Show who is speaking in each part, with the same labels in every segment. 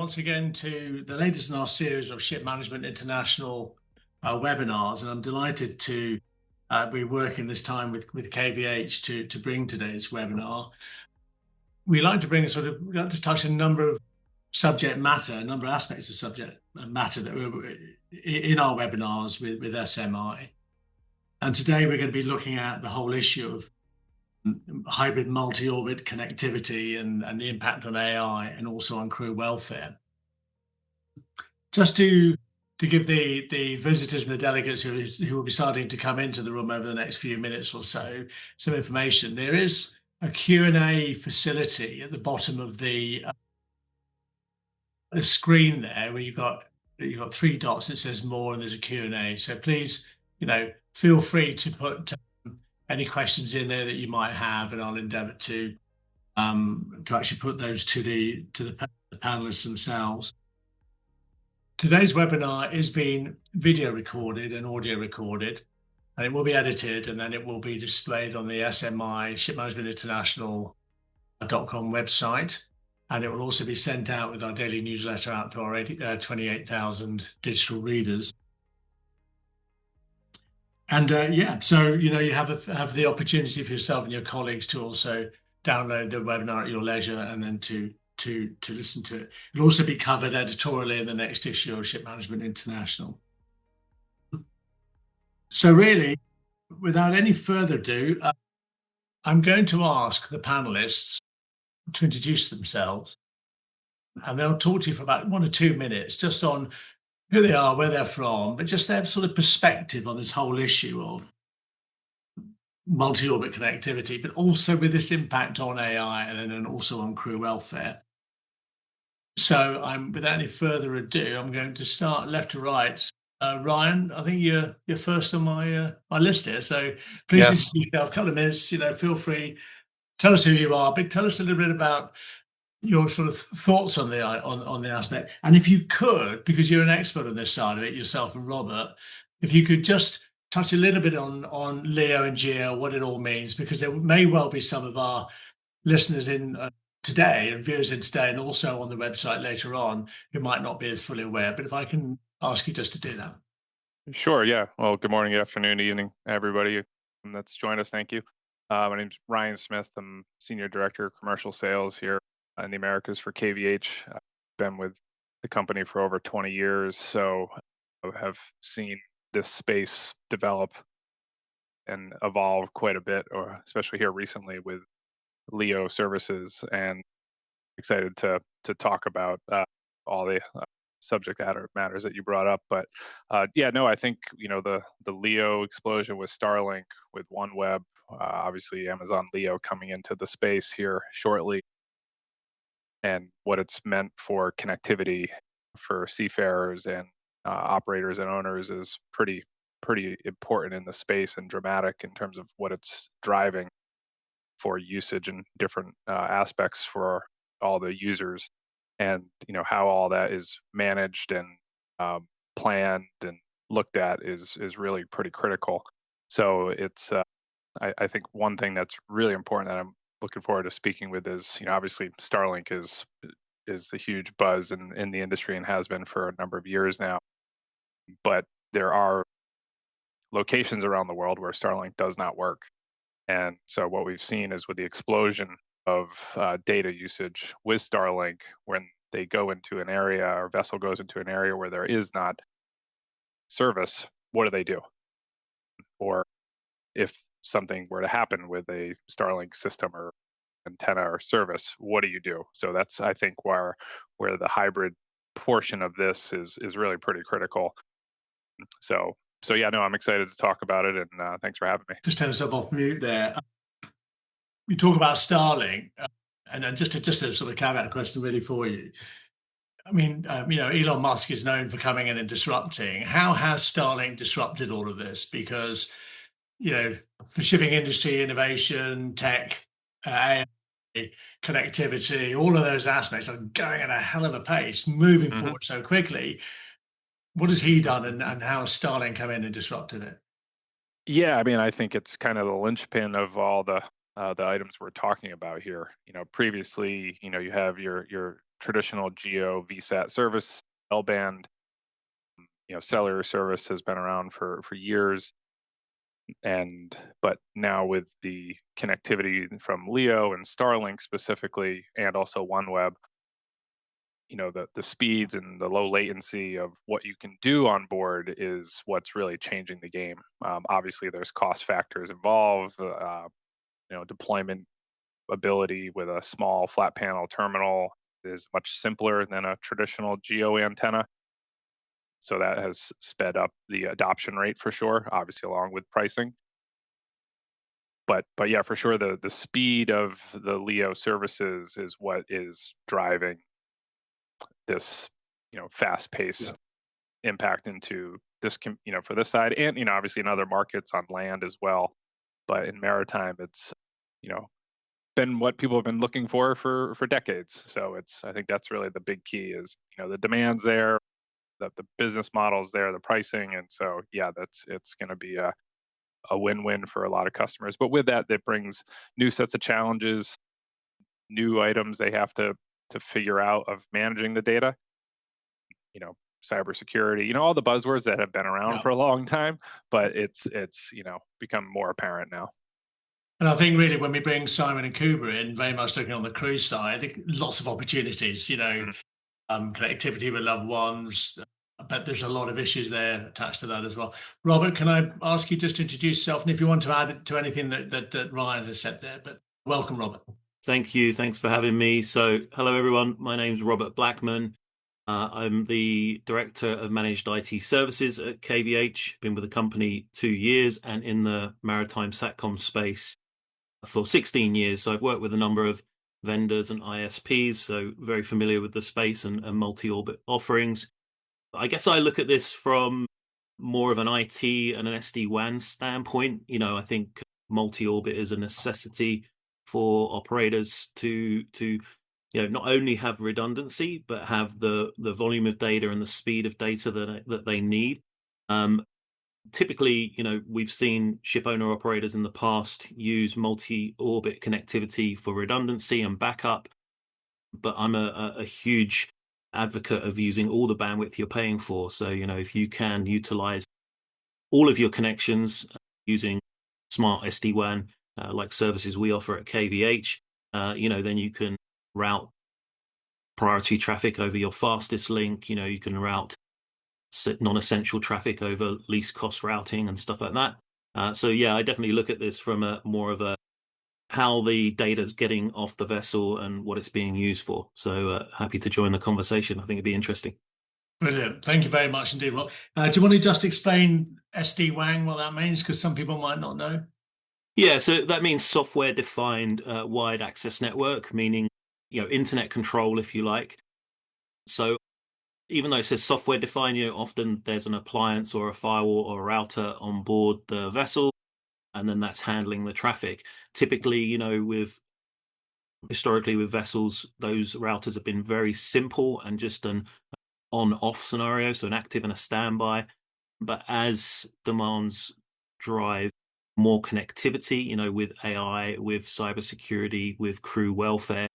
Speaker 1: once again to the latest in our series of Ship Management International webinars, and I'm delighted to be working this time with KVH to bring today's webinar. We like to bring we like to touch a number of subject matter, a number of aspects of subject matter that we're in our webinars with SMI. And today we're going to be looking at the whole issue of hybrid multi-orbit connectivity and the impact on AI and also on crew welfare. Just to give the visitors and the delegates who will be starting to come into the room over the next few minutes or so some information. There is a Q&A facility at the bottom of the screen there, where you've got three dots that says more, and there's a Q&A. So please, feel free to put any questions in there that you might have, and I'll endeavour to actually put those to the panelists themselves. Today's webinar is being video recorded and audio recorded, and it will be edited, and then it will be displayed on the SMI shipmanagementinternational.com website, and it will also be sent out with our daily newsletter out to our 28,000 digital readers. And so you have the opportunity for yourself and your colleagues to also download the webinar at your leisure, and then to listen to it. It'll also be covered editorially in the next issue of Ship Management International. So really, without any further ado, I'm going to ask the panelists to introduce themselves, and they'll talk to you for about 1 or 2 minutes just on who they are, where they're from, but just their sort of perspective on this whole issue of multi-orbit connectivity, but also with this impact on AI and then also on crew welfare. So without any further ado, I'm going to start left to right. Ryan, I think you're first on my list here. So please introduce yourself. A couple of minutes. Feel free. Tell us who you are, but tell us a little bit about your sort of thoughts on the aspect. And if you could, because you're an expert on this side of it, yourself and Robert, if you could just touch a little bit on LEO and GEO, what it all means, because there may well be some of our listeners in today and viewers in today, and also on the website later on, who might not be as fully aware. But if I can ask you just to do that.
Speaker 2: Sure, yeah. Well, good morning, good afternoon, evening, everybody that's joined us. Thank you. My name's Ryan Smith. I'm Senior Director of Commercial Sales here in the Americas for KVH. I've been with the company for over 20 years, so I have seen this space develop and evolve quite a bit, or especially here recently with LEO services, and excited to talk about all the subject matters that you brought up. But I think the LEO explosion with Starlink, with OneWeb, obviously Amazon LEO coming into the space here shortly, and what it's meant for connectivity for seafarers and operators and owners is pretty important in the space, and dramatic in terms of what it's driving for usage and different aspects for all the users, and how all that is managed and planned and looked at is really pretty critical. So it's I think one thing that's really important that I'm looking forward to speaking with is, obviously Starlink is the huge buzz in the industry and has been for a number of years now, but there are locations around the world where Starlink does not work. And so what we've seen is, with the explosion of data usage with Starlink, when they go into an area, or vessel goes into an area where there is not service, what do? Or if something were to happen with a Starlink system or antenna or service, what do you do? So that's, I think, where the hybrid portion of this is really pretty critical. So I'm excited to talk about it, and thanks for having me.
Speaker 1: Just turn yourself off mute there. We talk about Starlink, and just a sort of caveat question really for you. I mean, Elon Musk is known for coming in and disrupting. How has Starlink disrupted all of this? Because, the shipping industry, innovation, tech, AI, connectivity, all of those aspects are going at a hell of a pace, moving forward so quickly. What has he done, and how has Starlink come in and disrupted it?
Speaker 2: Yeah, I mean, I think it's kind of the linchpin of all the items we're talking about here. Previously, you have your traditional GEO VSAT service, L-band, cellular service has been around for years. But now with the connectivity from LEO and Starlink specifically, and also OneWeb, the speeds and the low latency of what you can do on board is what's really changing the game. Obviously, there's cost factors involved. Deployment ability with a small flat panel terminal is much simpler than a traditional GEO antenna. So that has sped up the adoption rate for sure, obviously along with pricing. But yeah, for sure, the speed of the LEO services is what is driving this fast-paced impact into this for this side, and obviously in other markets on land as well. But in maritime, it's been what people have been looking for decades. So I think that's really the big key is the demand's there, the business model's there, the pricing, and so yeah, it's going to be a win-win for a lot of customers. But with that brings new sets of challenges, new items they have to figure out of managing the data. Cybersecurity, all the buzzwords that have been around for a long time, but it's become more apparent now.
Speaker 1: And I think really when we bring Simon and Kuba in, very much looking on the cruise side, I think lots of opportunities, connectivity with loved ones, but there's a lot of issues there attached to that as well. Robert, can I ask you just to introduce yourself, and if you want to add to anything that Ryan has said there, but welcome, Robert.
Speaker 3: Thank you. Thanks for having me. So hello, everyone. My name's Robert Blackman. I'm the Director of Managed IT Services at KVH. Been with the company 2 years and in the maritime SATCOM space for 16 years. So I've worked with a number of vendors and ISPs, so very familiar with the space and multi-orbit offerings. I guess I look at this from more of an IT and an SD-WAN standpoint. I think multi-orbit is a necessity for operators to not only have redundancy, but have the volume of data and the speed of data that they need. Typically, we've seen ship owner operators in the past use multi-orbit connectivity for redundancy and backup, but I'm a huge advocate of using all the bandwidth you're paying for. So, if you can utilize all of your connections using smart SD-WAN, like services we offer at KVH, then you can route priority traffic over your fastest link. You can route non-essential traffic over least cost routing and stuff like that. So yeah, I definitely look at this from more of a how the data's getting off the vessel and what it's being used for. So happy to join the conversation. I think it'd be interesting.
Speaker 1: Brilliant. Thank you very much indeed, Rob. Do you want to just explain SD-WAN, what that means? Because some people might not know.
Speaker 3: Yeah, so that means software-defined wide access network, meaning internet control, if you like. So even though it says software-defined, often there's an appliance or a firewall or a router on board the vessel, and then that's handling the traffic. Typically, historically with vessels, those routers have been very simple and just an on-off scenario, so an active and a standby. But as demands drive more connectivity, with AI, with cybersecurity, with crew welfare,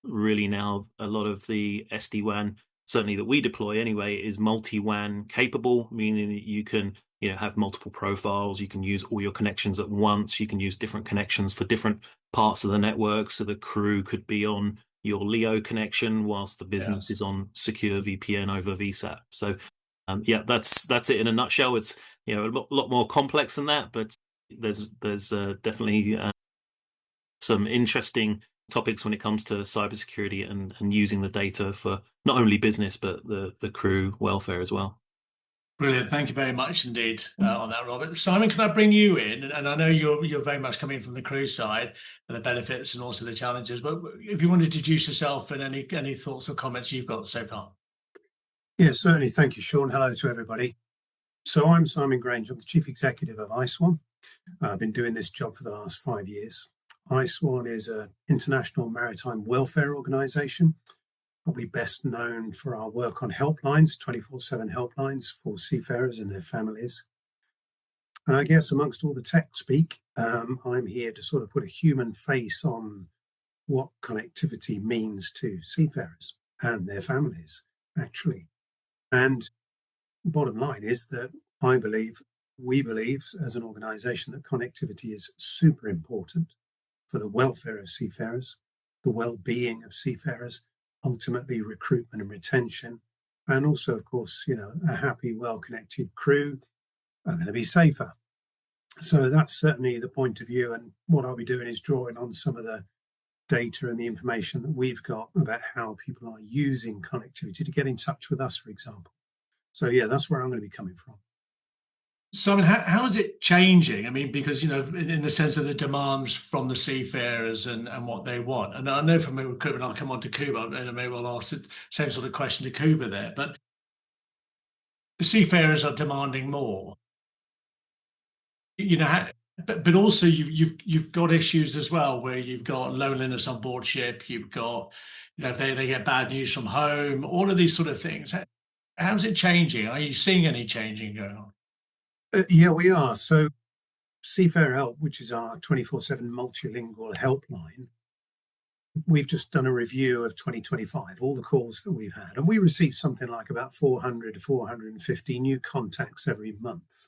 Speaker 3: really now a lot of the SD-WAN, certainly that we deploy anyway, is multi-WAN capable, meaning that you can have multiple profiles. You can use all your connections at once. You can use different connections for different parts of the network. So the crew could be on your LEO connection whilst the business is on secure VPN over VSAT. So that's it in a nutshell. It's a lot more complex than that, but there's definitely some interesting topics when it comes to cybersecurity and using the data for not only business but the crew welfare as well.
Speaker 1: Brilliant. Thank you very much indeed on that, Robert. Simon, can I bring you in? And I know you're very much coming from the crew side and the benefits and also the challenges, but if you want to introduce yourself and any thoughts or comments you've got so far.
Speaker 4: Yeah, certainly. Thank you, Sean. Hello to everybody. So I'm Simon Grange. I'm the Chief Executive of iSwan. I've been doing this job for the last 5 years. iSwan is an international maritime welfare organisation, probably best known for our work on helplines, 24/7 helplines for seafarers and their families. And I guess amongst all the tech speak, I'm here to sort of put a human face on what connectivity means to seafarers. and their families, actually. And bottom line is that we believe as an organisation that connectivity is super important for the welfare of seafarers, the well-being of seafarers, ultimately recruitment and retention, and also, of course, a happy, well-connected crew are going to be safer. So that's certainly the point of view. And what I'll be doing is drawing on some of the data and the information that we've got about how people are using connectivity to get in touch with us, for example. So yeah, that's where I'm going to be coming from.
Speaker 1: Simon, how is it changing? I mean, because, in the sense of the demands from the seafarers and what they want. And I know from recruitment, I'll come on to Cuba, and I may well ask the same sort of question to Cuba there. But the seafarers are demanding more. But also you've got issues as well where you've got loneliness on board ship. You've got, they get bad news from home. All of these sort of things. How's it changing? Are you seeing any changing going on?
Speaker 4: Yeah, we are. So Seafarer Help, which is our 24/7 multilingual helpline, we've just done a review of 2025, all the calls that we've had, and we received something like about 400 to 450 new contacts every month.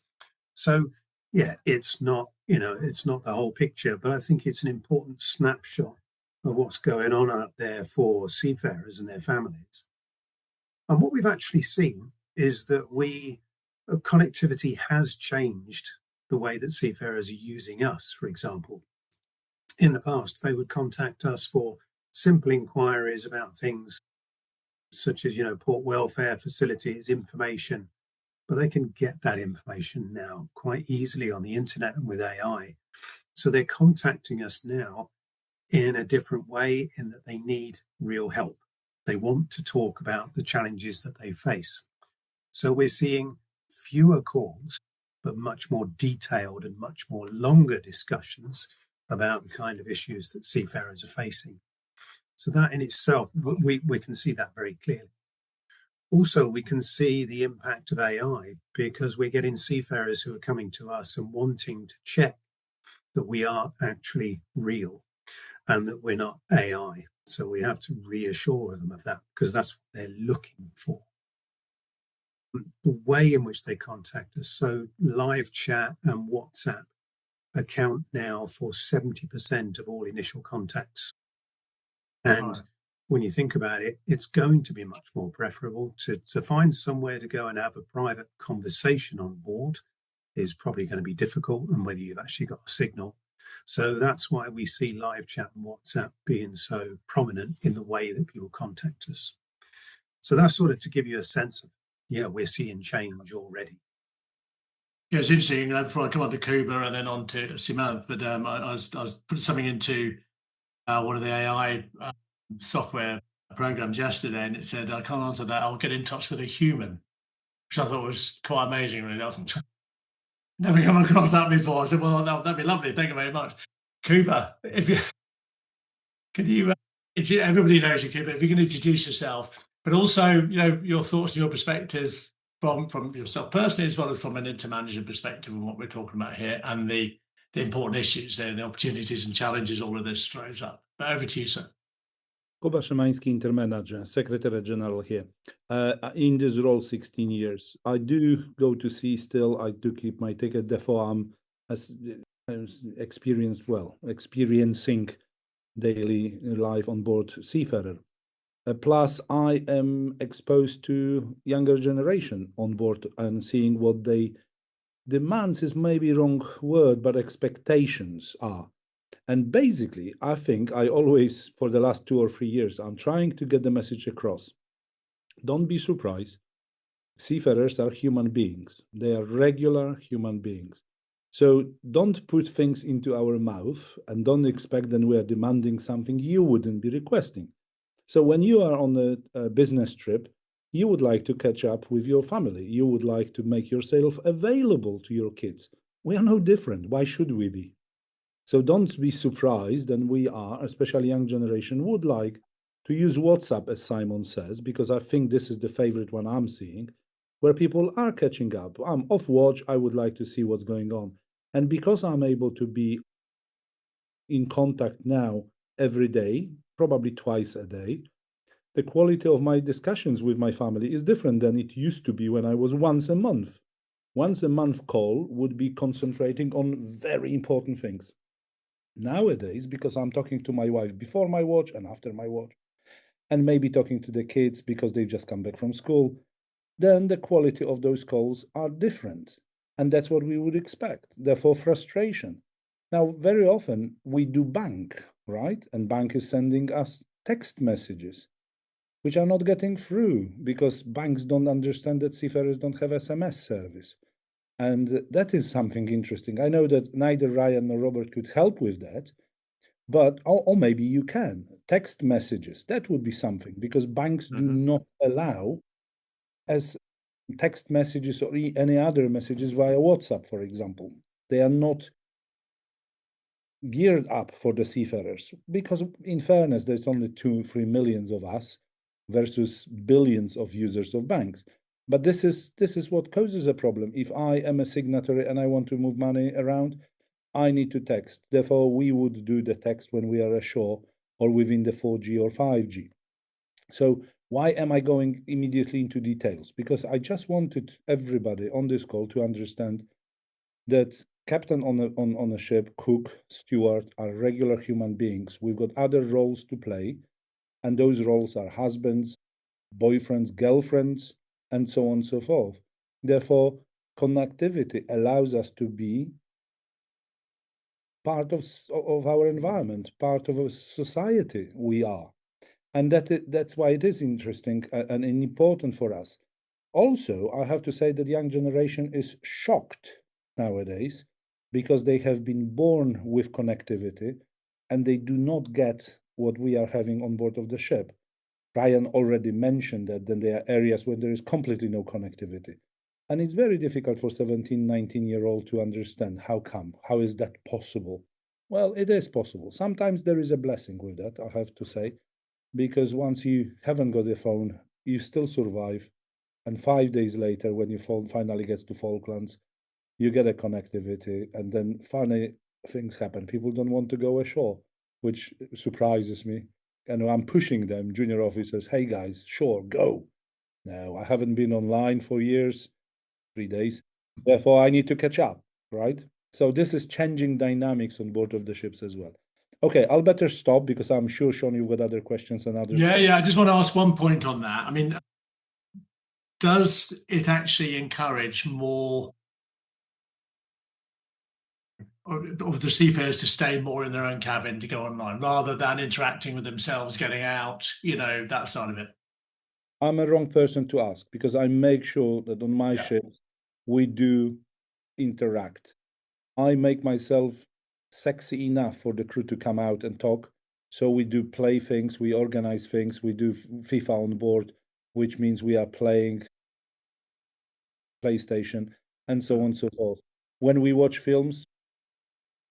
Speaker 4: So yeah, it's not the whole picture, but I think it's an important snapshot of what's going on out there for seafarers and their families. And what we've actually seen is that connectivity has changed the way that seafarers are using us, for example. In the past, they would contact us for simple inquiries about things such as, port welfare facilities, information, but they can get that information now quite easily on the internet and with AI. So they're contacting us now in a different way, in that they need real help. They want to talk about the challenges that they face. So we're seeing fewer calls, but much more detailed and much more longer discussions about the kind of issues that seafarers are facing. So that in itself, we can see that very clearly. Also, we can see the impact of AI because we're getting seafarers who are coming to us and wanting to check that we are actually real and that we're not AI. So we have to reassure them of that because that's what they're looking for. The way in which they contact us, so live chat and WhatsApp account now for 70% of all initial contacts. And when you think about it, it's going to be much more preferable to find somewhere to go and have a private conversation on board is probably going to be difficult, and whether you've actually got a signal. So that's why we see live chat and WhatsApp being so prominent in the way that people contact us. So that's sort of to give you a sense of, we're seeing change already.
Speaker 1: Yeah, it's interesting. Before I come on to Cuba and then on to SeaImpact, but I was putting something into one of the AI software programs yesterday, and it said, I can't answer that, I'll get in touch with a human, which I thought was quite amazing, really. I've never come across that before. I said, well, that'd be lovely. Thank you very much. Cuba, everybody knows you, Cuba, if you can introduce yourself, but also, your thoughts and your perspectives from yourself personally, as well as from an intermanager perspective on what we're talking about here, and the important issues there, the opportunities and challenges all of this throws up. But over to you, sir.
Speaker 5: Kuba Szymański, Intermanager, Secretary General here. In this role, 16 years. I do go to sea still. I do keep my ticket. Therefore, I'm experiencing daily life on board seafarer. Plus, I am exposed to younger generation on board and seeing what they demands is maybe wrong word, but expectations are. And basically, I think I always, for the last 2 or 3 years, I'm trying to get the message across. Don't be surprised. Seafarers are human beings. They are regular human beings. So don't put things into our mouth and don't expect that we are demanding something you wouldn't be requesting. So when you are on a business trip, you would like to catch up with your family. You would like to make yourself available to your kids. We are no different. Why should we be? So don't be surprised, and we are, especially young generation, would like to use WhatsApp, as Simon says, because I think this is the favorite one I'm seeing, where people are catching up. I'm off watch. I would like to see what's going on. And because I'm able to be in contact now every day, probably twice a day, the quality of my discussions with my family is different than it used to be when I was once a month. Once a month call would be concentrating on very important things. Nowadays, because I'm talking to my wife before my watch and after my watch, and maybe talking to the kids because they've just come back from school, then the quality of those calls are different. And that's what we would expect. Therefore, frustration. Now, very often we do bank, right? And bank is sending us text messages, which are not getting through because banks don't understand that seafarers don't have SMS service. And that is something interesting. I know that neither Ryan nor Robert could help with that, but, or maybe you can. Text messages, that would be something, because banks do not allow as text messages or any other messages via WhatsApp, for example. They are not geared up for the seafarers because, in fairness, there's only 2-3 millions of us versus billions of users of banks. But this is what causes a problem. If I am a signatory and I want to move money around, I need to text. Therefore, we would do the text when we are ashore or within the 4G or 5G. So why am I going immediately into details? Because I just wanted everybody on this call to understand that captain on a ship, cook, steward are regular human beings. We've got other roles to play, and those roles are husbands, boyfriends, girlfriends, and so on and so forth. Therefore, connectivity allows us to be part of our environment, part of a society we are. And that's why it is interesting and important for us. Also, I have to say that young generation is shocked nowadays because they have been born with connectivity and they do not get what we are having on board of the ship. Ryan already mentioned that then there are areas where there is completely no connectivity. And it's very difficult for 17, 19-year-old to understand how come, how is that possible? Well, it is possible. Sometimes there is a blessing with that, I have to say, because once you haven't got a phone, you still survive. And 5 days later, when your phone finally gets to Falklands, you get a connectivity, and then funny things happen. People don't want to go ashore, which surprises me. And I'm pushing them, junior officers, hey guys, sure, go. No, I haven't been online for years, 3 days. Therefore, I need to catch up, right? So this is changing dynamics on board of the ships as well. Okay, I'll better stop because I'm sure, Sean, you've got other questions and others.
Speaker 1: Yeah. I just want to ask one point on that. I mean, does it actually encourage more of the seafarers to stay more in their own cabin, to go online, rather than interacting with themselves, getting out, that side of it?
Speaker 5: I'm a wrong person to ask because I make sure that on my ships we do interact. I make myself sexy enough for the crew to come out and talk. So we do play things, we organize things, we do FIFA on board, which means we are playing PlayStation and so on and so forth. When we watch films,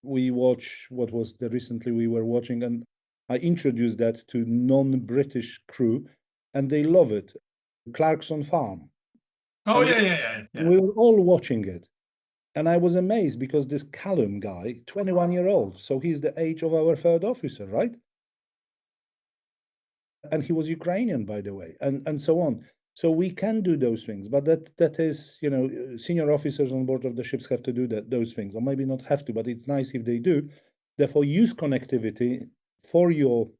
Speaker 5: we watch what was the recently we were watching, and I introduced that to non-British crew and they love it. Clarkson Farm.
Speaker 1: Oh, yeah.
Speaker 5: We were all watching it. And I was amazed because this Callum guy, 21-year-old, so he's the age of our third officer, right? And he was Ukrainian, by the way, and so on. So we can do those things, but that is, senior officers on board of the ships have to do those things, or maybe not have to, but it's nice if they do. Therefore, use connectivity for your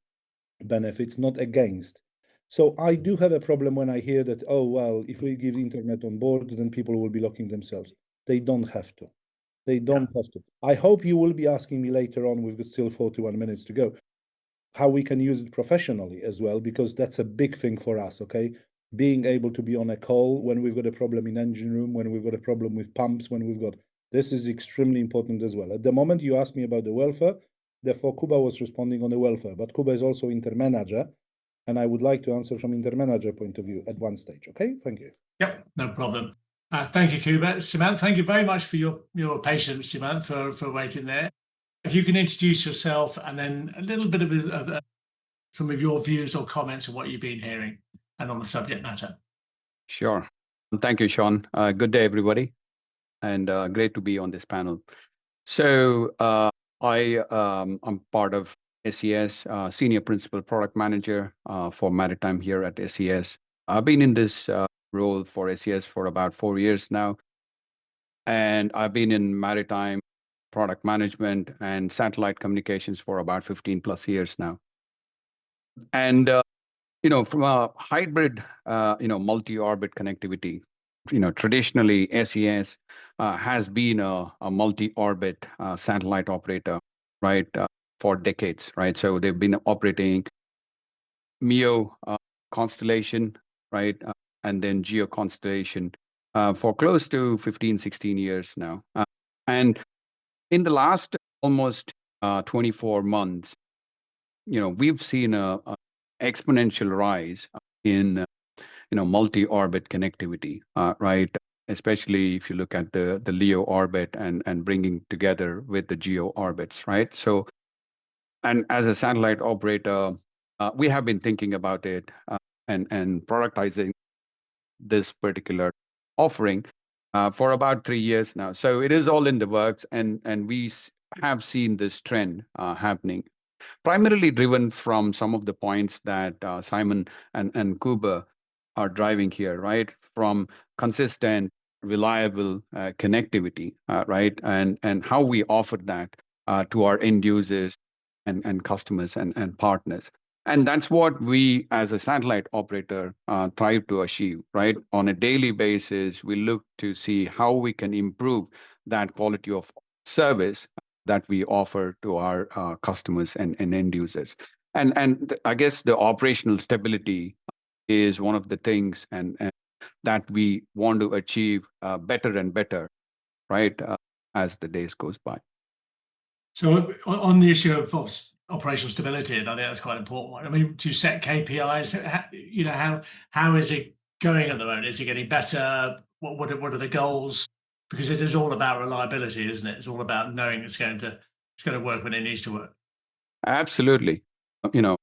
Speaker 5: benefits, not against. So I do have a problem when I hear that, oh, well, if we give internet on board, then people will be locking themselves. They don't have to. They don't have to. I hope you will be asking me later on, we've got still 41 minutes to go, how we can use it professionally as well, because that's a big thing for us, okay? Being able to be on a call when we've got a problem in engine room, when we've got a problem with pumps, this is extremely important as well. At the moment you asked me about the welfare, therefore Kuba was responding on the welfare, but Kuba is also intermanager, and I would like to answer from intermanager point of view at one stage, okay? Thank you.
Speaker 1: Yep, no problem. Thank you, Kuba. Samantha, thank you very much for your patience, Samantha, for waiting there. If you can introduce yourself and then a little bit of some of your views or comments on what you've been hearing and on the subject matter.
Speaker 6: Sure. Thank you, Sean. Good day, everybody, and great to be on this panel. So I'm part of SES, Senior Principal Product Manager for Maritime here at SES. I've been in this role for SES for about 4 years now, and I've been in maritime product management and satellite communications for about 15 plus years now. And from a hybrid, multi-orbit connectivity, traditionally SES has been a multi-orbit satellite operator, right, for decades, right? So they've been operating MEO constellation, right, and then GEO constellation for close to 15, 16 years now. And in the last almost 24 months, we've seen a exponential rise in multi-orbit connectivity, right? Especially if you look at the LEO orbit and bringing together with the GEO orbits, right? So, and as a satellite operator, we have been thinking about it and productizing this particular offering for about 3 years now. So it is all in the works, and we have seen this trend happening, primarily driven from some of the points that Simon and Kuba are driving here, right? From consistent, reliable connectivity, right? And how we offer that to our end users and customers and partners. And that's what we, as a satellite operator, try to achieve, right? On a daily basis, we look to see how we can improve that quality of service that we offer to our customers and end users. And I guess the operational stability is one of the things and that we want to achieve better and better, right, as the days goes by.
Speaker 1: So on the issue of operational stability, and I think that's quite an important one. I mean, do you set KPIs? How is it going at the moment? Is it getting better? What are the goals? Because it is all about reliability, isn't it? It's all about knowing it's going to work when it needs to work.
Speaker 6: Absolutely. You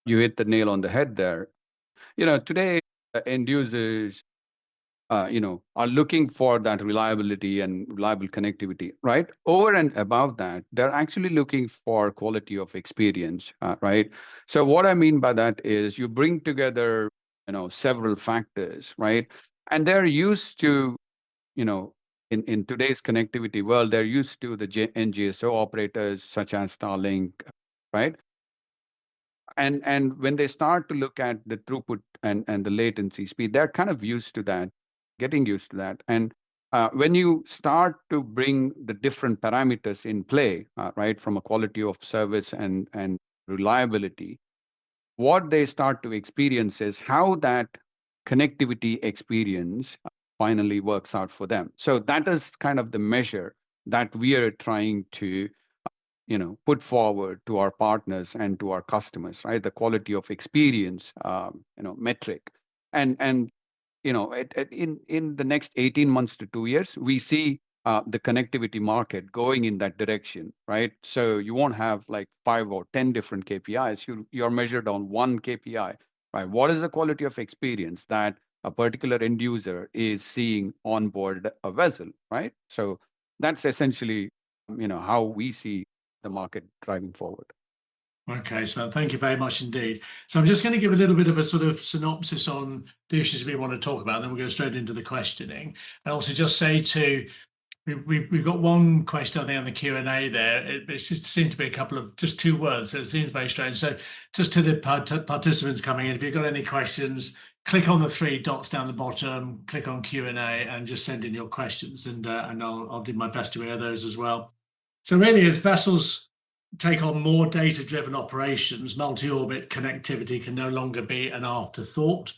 Speaker 6: hit the nail on the head there. Today end users are looking for that reliability and reliable connectivity, right? Over and above that, they're actually looking for quality of experience, right? So what I mean by that is you bring together, several factors, right? And they're used to, in today's connectivity world, they're used to the NGSO operators such as Starlink, right? And when they start to look at the throughput and the latency speed, they're kind of used to that, getting used to that. And when you start to bring the different parameters in play, right, from a quality of service and reliability, what they start to experience is how that connectivity experience finally works out for them. So that is kind of the measure that we are trying to put forward to our partners and to our customers, right? The quality of experience, metric. And in the next 18 months to 2 years, we see the connectivity market going in that direction, right? So you won't have like 5 or 10 different KPIs. You're measured on one KPI, right? What is the quality of experience that a particular end user is seeing on board a vessel, right? So that's essentially, how we see the market driving forward.
Speaker 1: Okay, so thank you very much indeed. So I'm just going to give a little bit of a sort of synopsis on the issues we want to talk about, and then we'll go straight into the questioning. And also just say we've got one question I think on the Q&A there. It seemed to be a couple of just 2 words, so it seems very strange. So just to the participants coming in, if you've got any questions, click on the 3 dots down the bottom, click on Q&A, and just send in your questions, and I'll do my best to hear those as well. So really, as vessels take on more data-driven operations, multi-orbit connectivity can no longer be an afterthought.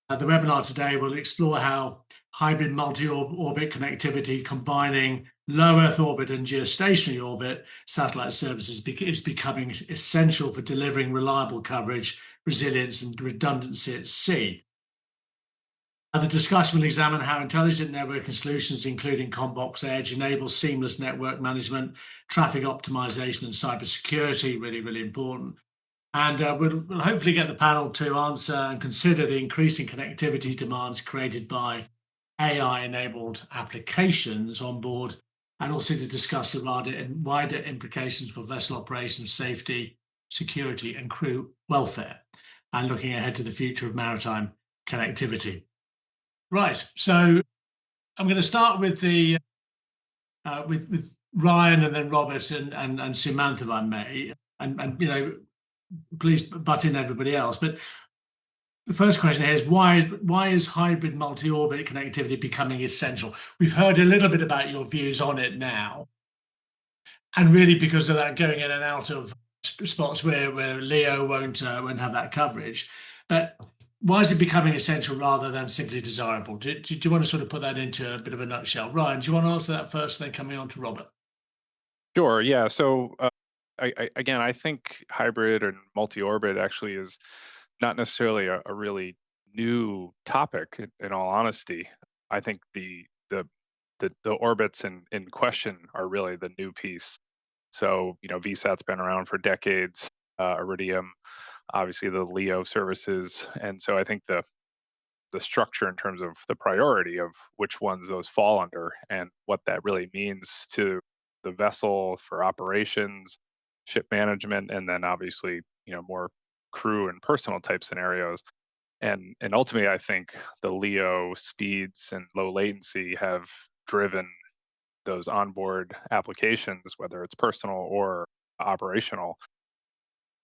Speaker 1: The webinar today will explore how hybrid multi-orbit connectivity combining low Earth orbit and geostationary orbit satellite services is becoming essential for delivering reliable coverage, resilience, and redundancy at sea. The discussion will examine how intelligent networking solutions, including CommBox Edge, enable seamless network management, traffic optimization, and cybersecurity, really, really important. And we'll hopefully get the panel to answer and consider the increasing connectivity demands created by AI-enabled applications on board and also to discuss the wider implications for vessel operations, safety, security, and crew welfare, and looking ahead to the future of maritime connectivity. Right, so I'm going to start with the with Ryan and then Robert and Samantha, if I may, and please butt in everybody else. But the first question here is why is hybrid multi-orbit connectivity becoming essential? We've heard a little bit about your views on it now, and really because of that going in and out of spots where LEO won't have that coverage. But why is it becoming essential rather than simply desirable? Do you want to sort of put that into a bit of a nutshell? Ryan, do you want to answer that first, then coming on to Robert?
Speaker 2: Sure. Yeah. So I think hybrid and multi-orbit actually is not necessarily a really new topic. In all honesty, I think the orbits in question are really the new piece. So VSAT's been around for decades. Iridium, obviously the LEO services, and so I think the structure in terms of the priority of which ones those fall under and what that really means to the vessel for operations, ship management, and then obviously more crew and personal type scenarios. And ultimately, I think the LEO speeds and low latency have driven those onboard applications, whether it's personal or operational,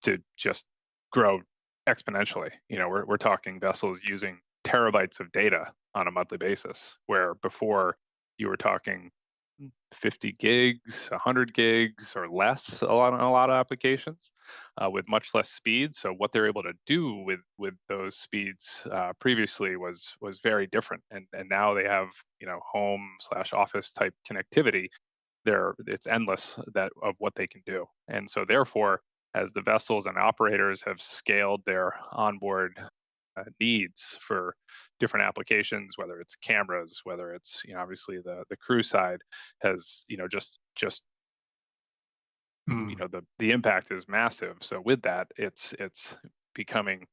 Speaker 2: to just grow exponentially. We're talking vessels using terabytes of data on a monthly basis, where before you were talking 50 gigs, 100 gigs or less a lot of applications with much less speed. So what they're able to do with those speeds previously was very different. And now they have home/office type connectivity. It's endless of what they can do. And so therefore, as the vessels and operators have scaled their onboard needs for different applications, whether it's cameras, whether it's obviously the crew side has the impact is massive. So with that, it's becoming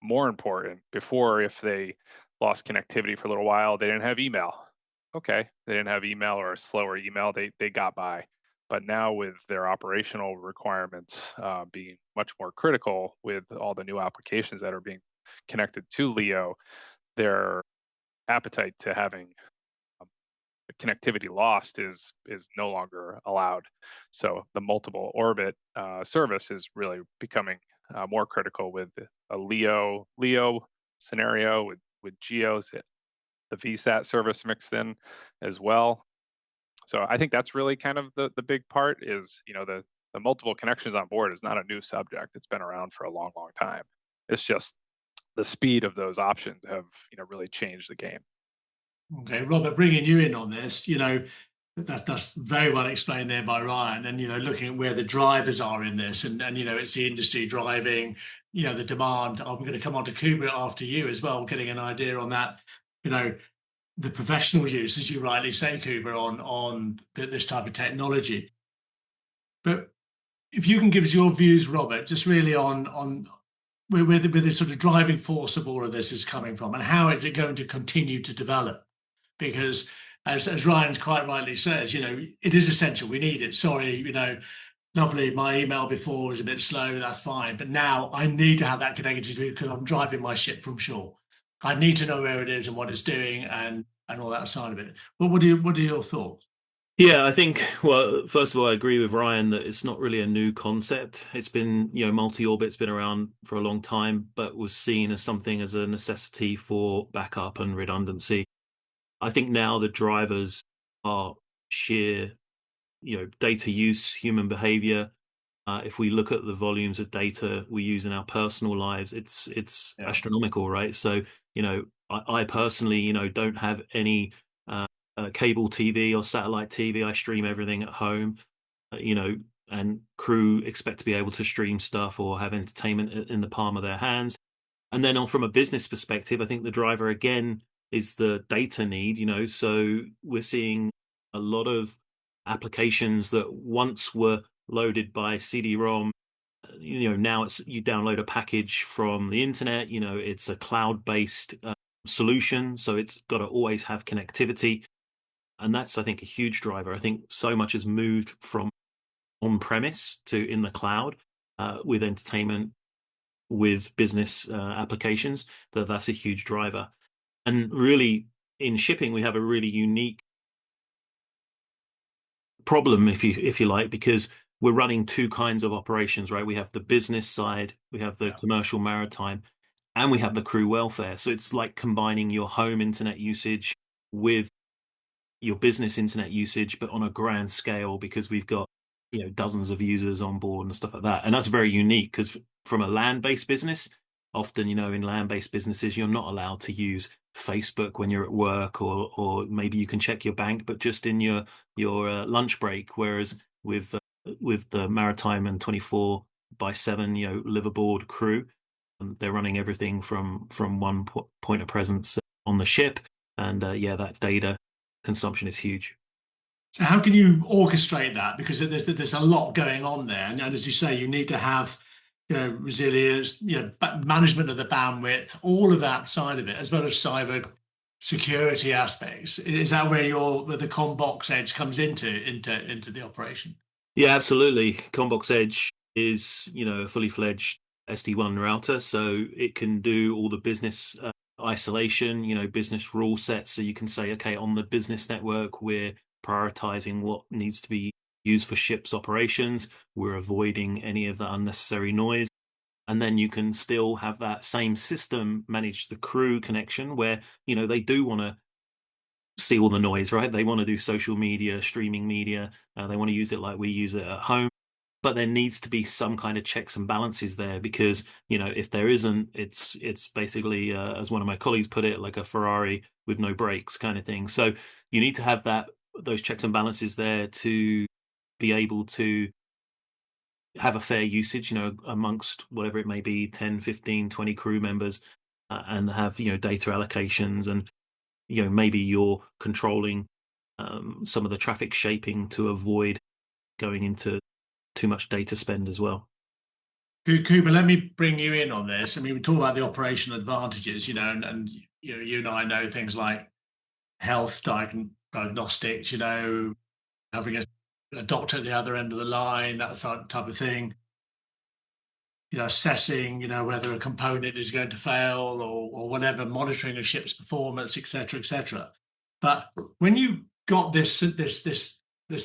Speaker 2: more important. Before, if they lost connectivity for a little while, they didn't have email. Okay, they didn't have email or a slower email, they got by. But now with their operational requirements being much more critical with all the new applications that are being connected to LEO, their appetite to having connectivity lost is no longer allowed. So the multiple orbit service is really becoming more critical with a LEO scenario with GEOs, the VSAT service mixed in as well. So I think that's really kind of the big part is, the multiple connections on board is not a new subject. It's been around for a long, long time. It's just the speed of those options have, really changed the game.
Speaker 1: Okay, Robert, bringing you in on this, that's very well explained there by Ryan. And, looking at where the drivers are in this and it's the industry driving, the demand. I'm going to come on to Kuba after you as well, getting an idea on that, the professional use, as you rightly say, Kuba, on this type of technology. But if you can give us your views, Robert, just really on where the sort of driving force of all of this is coming from and how is it going to continue to develop? Because as Ryan quite rightly says, it is essential. We need it. Sorry, lovely. My email before was a bit slow. That's fine. But now I need to have that connectivity because I'm driving my ship from shore. I need to know where it is and what it's doing and all that side of it. Well, what are your thoughts?
Speaker 3: Yeah, I think, well, first of all, I agree with Ryan that it's not really a new concept. It's been, multi-orbit's been around for a long time, but was seen as something as a necessity for backup and redundancy. I think now the drivers are sheer, data use, human behavior. If we look at the volumes of data we use in our personal lives, it's astronomical, right? So, I personally, don't have any cable TV or satellite TV. I stream everything at home, and crew expect to be able to stream stuff or have entertainment in the palm of their hands. And then from a business perspective, I think the driver again is the data need, so we're seeing a lot of applications that once were loaded by CD-ROM, now you download a package from the internet, it's a cloud-based solution, so it's got to always have connectivity. And that's, I think, a huge driver. I think so much has moved from on-premise to in the cloud with entertainment, with business applications, that's a huge driver. And really, in shipping, we have a really unique problem, if you like, because we're running two kinds of operations, right? We have the business side, we have the commercial maritime, and we have the crew welfare. So it's like combining your home internet usage with your business internet usage, but on a grand scale, because we've got, you know, dozens of users on board and stuff like that. And that's very unique, because from a land-based business, often, you know, in land-based businesses, you're not allowed to use Facebook when you're at work, or maybe you can check your bank, but just in your lunch break. Whereas with the maritime and 24/7, you know, live aboard crew, they're running everything from one point of presence on the ship, and yeah, that data consumption is huge.
Speaker 1: So how can you orchestrate that? Because there's a lot going on there, and as you say, you need to have, you know, resilience, you know, management of the bandwidth, all of that side of it, as well as cyber security aspects. Is that where the CommBox Edge comes into the operation?
Speaker 3: Yeah, absolutely. CommBox Edge is, you know, a fully fledged SD-WAN router, so it can do all the business isolation, you know, business rule sets. So you can say, okay, on the business network, we're prioritizing what needs to be used for ships operations. We're avoiding any of the unnecessary noise. And then you can still have that same system manage the crew connection, where, you know, they do want to see all the noise, right? They want to do social media, streaming media. They want to use it like we use it at home. But there needs to be some kind of checks and balances there, because, you know, if there isn't, it's basically, as one of my colleagues put it, like a Ferrari with no brakes kind of thing. So you need to have those checks and balances there to be able to have a fair usage, you know, amongst whatever it may be, 10, 15, 20 crew members, and have, you know, data allocations, and, you know, maybe you're controlling some of the traffic shaping to avoid going into too much data spend as well.
Speaker 1: Cooper, let me bring you in on this. I mean, we talk about the operational advantages, you know, and you know, you and I know things like health diagnostics, you know, having a doctor at the other end of the line, that type of thing. You know, assessing, you know, whether a component is going to fail, or whatever, monitoring a ship's performance, etc., etc. But when you got this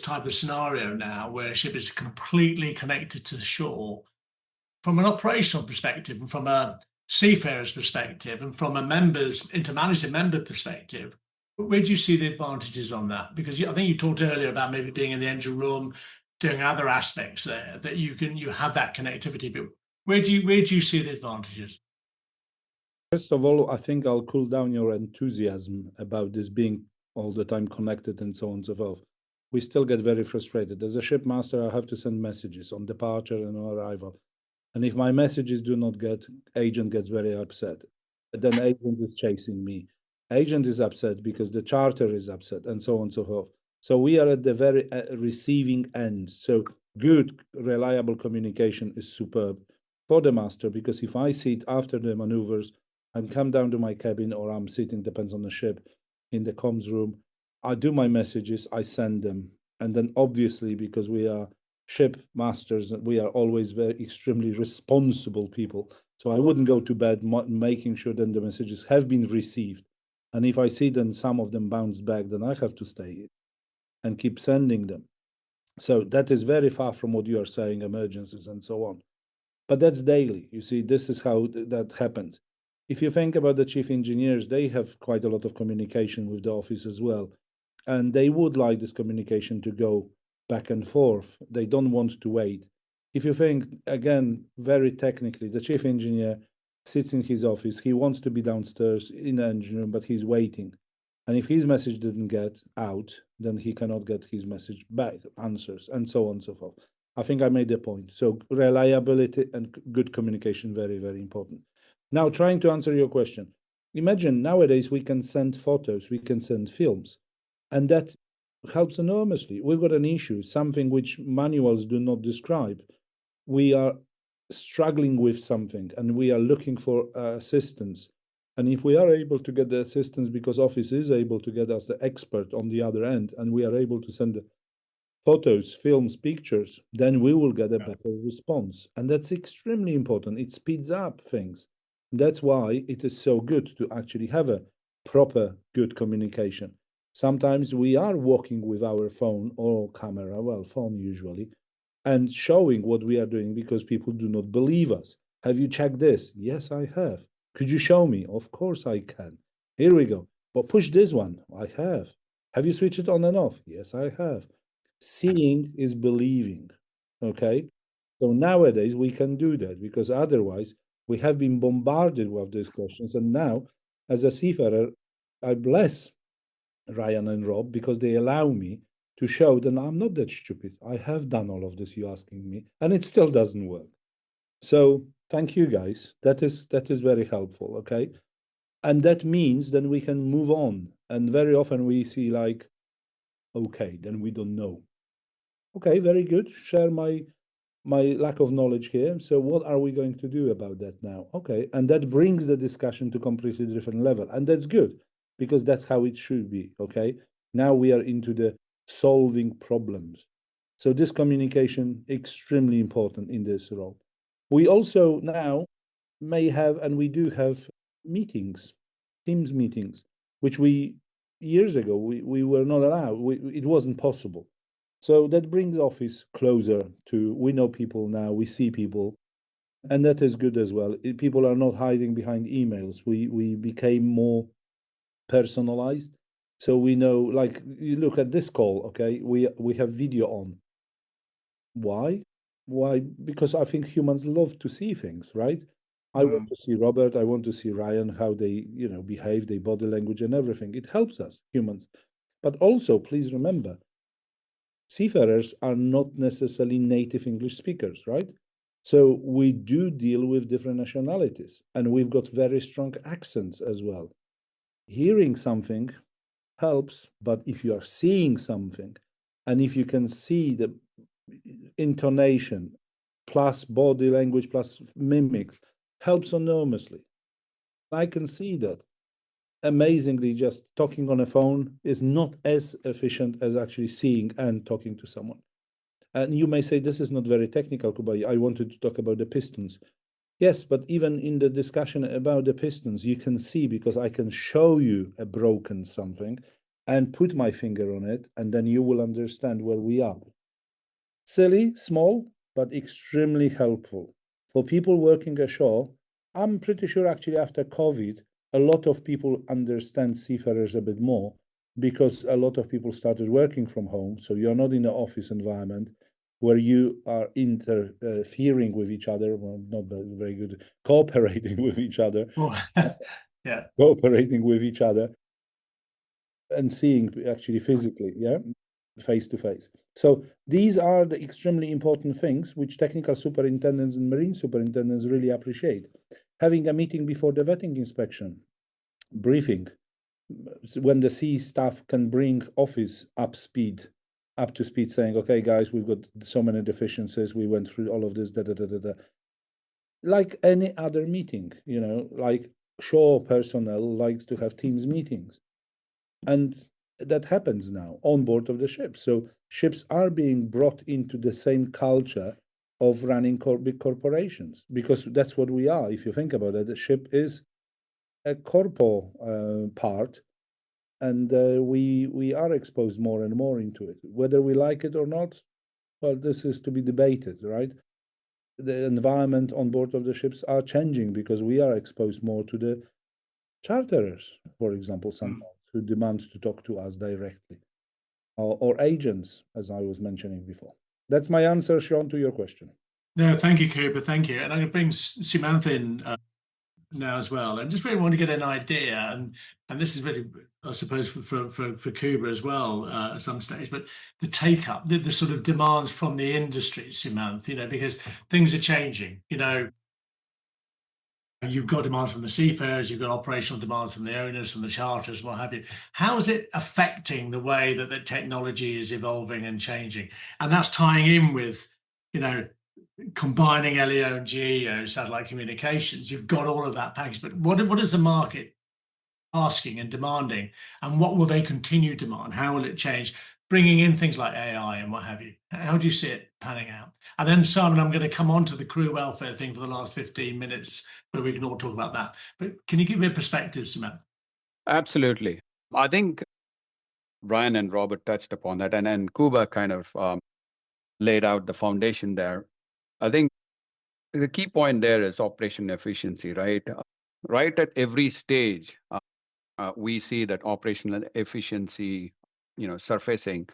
Speaker 1: type of scenario now, where a ship is completely connected to the shore, from an operational perspective, and from a seafarer's perspective, and from a intermanager member perspective, where do you see the advantages on that? Because I think you talked earlier about maybe being in the engine room, doing other aspects there, that you have that connectivity. But where do you see the advantages?
Speaker 5: First of all, I think I'll cool down your enthusiasm about this being all the time connected and so on and so forth. We still get very frustrated. As a shipmaster, I have to send messages on departure and on arrival. And if my messages do not get, agent gets very upset. Then agent is chasing me. Agent is upset because the charter is upset, and so on and so forth. So we are at the very receiving end. So good, reliable communication is superb for the master, because if I sit after the maneuvers, I'm come down to my cabin, or I'm sitting, depends on the ship, in the comms room, I do my messages, I send them. And then obviously, because we are ship masters, we are always very extremely responsible people. So I wouldn't go to bed making sure that the messages have been received. And if I see then some of them bounce back, then I have to stay and keep sending them. So that is very far from what you are saying, emergencies and so on. But that's daily. You see, this is how that happens. If you think about the chief engineers, they have quite a lot of communication with the office as well. And they would like this communication to go back and forth. They don't want to wait. If you think, again, very technically, the chief engineer sits in his office, he wants to be downstairs in the engine room, but he's waiting. And if his message didn't get out, then he cannot get his message back, answers, and so on and so forth. I think I made the point. So reliability and good communication, very, very important. Now, trying to answer your question. Imagine nowadays we can send photos, we can send films, and that helps enormously. We've got an issue, something which manuals do not describe. We are struggling with something and we are looking for assistance. And if we are able to get the assistance because Office is able to get us the expert on the other end, and we are able to send the photos, films, pictures, then we will get a better response. And that's extremely important. It speeds up things. That's why it is so good to actually have a proper, good communication. Sometimes we are walking with our phone or camera, well, phone usually, and showing what we are doing because people do not believe us. Have you checked this? Yes, I have. Could you show me? Of course I can. Here we go. But push this one. I have. Have you switched it on and off? Yes, I have. Seeing is believing. Okay. So nowadays we can do that because otherwise we have been bombarded with these questions. And now, as a seafarer, I bless Ryan and Rob because they allow me to show that I'm not that stupid. I have done all of this you're asking me, and it still doesn't work. So thank you guys. That is very helpful. Okay. And that means then we can move on. And very often we see like, okay, then we don't know. Okay, very good. Share my lack of knowledge here. So what are we going to do about that now? Okay, and that brings the discussion to completely different level, and that's good because that's how it should be. Okay, now we are into the solving problems. So this communication extremely important in this role. We also now may have, and we do have meetings, Teams meetings, which we years ago we were not allowed. It wasn't possible. So that brings Office closer to, we know people now, we see people, and that is good as well. People are not hiding behind emails. We became more personalized. So we know, like you look at this call, okay, we have video on. Why? Why? Because I think humans love to see things, right? I want to see Robert, I want to see Ryan, how they, behave, their body language and everything. It helps us, humans. But also, please remember, seafarers are not necessarily native English speakers, right? So we do deal with different nationalities, and we've got very strong accents as well. Hearing something helps, but if you are seeing something, and if you can see the intonation plus body language plus mimics, helps enormously. I can see that. Amazingly, just talking on a phone is not as efficient as actually seeing and talking to someone. And you may say, this is not very technical, Kubai. I wanted to talk about the pistons. Yes, but even in the discussion about the pistons, you can see, because I can show you a broken something and put my finger on it, and then you will understand where we are. Silly, small, but extremely helpful. For people working ashore, I'm pretty sure actually after COVID, a lot of people understand seafarers a bit more because a lot of people started working from home. So you're not in an office environment where you are interfering with each other. Well, not very good, cooperating with each other.
Speaker 1: Yeah.
Speaker 5: Cooperating with each other and seeing actually physically, yeah, face to face. So these are the extremely important things which technical superintendents and marine superintendents really appreciate. Having a meeting before the vetting inspection, briefing, when the sea staff can bring Office up to speed, saying, okay, guys, we've got so many deficiencies, we went through all of this, like any other meeting, like shore personnel likes to have Teams meetings. And that happens now on board of the ship. So ships are being brought into the same culture of running big corporations, because that's what we are. If you think about it, the ship is a corpo part, and we are exposed more and more into it. Whether we like it or not, well, this is to be debated, right? The environment on board of the ships are changing because we are exposed more to the charterers, for example, sometimes who demand to talk to us directly, or agents, as I was mentioning before. That's my answer, Sean, to your question.
Speaker 1: No, thank you, Cooper. Thank you. And I'm going to bring Sumantha in now as well, and just really want to get an idea, and this is really, I suppose, for Cooper as well at some stage, but the take up, the sort of demands from the industry, Sumantha, because things are changing. You've got demands from the seafarers, you've got operational demands from the owners, from the charters, what have you. How is it affecting the way that the technology is evolving and changing? And that's tying in with, combining LEO and GEO satellite communications, you've got all of that package. But what is the market asking and demanding, and what will they continue to demand? How will it change? Bringing in things like AI and what have you. How do you see it panning out? And then, Simon, I'm going to come on to the crew welfare thing for the last 15 minutes, where we can all talk about that. But can you give me a perspective, Samantha?
Speaker 6: Absolutely. I think Ryan and Robert touched upon that, and Kuba kind of laid out the foundation there. I think the key point there is operation efficiency, right? Right at every stage, we see that operational efficiency, surfacing,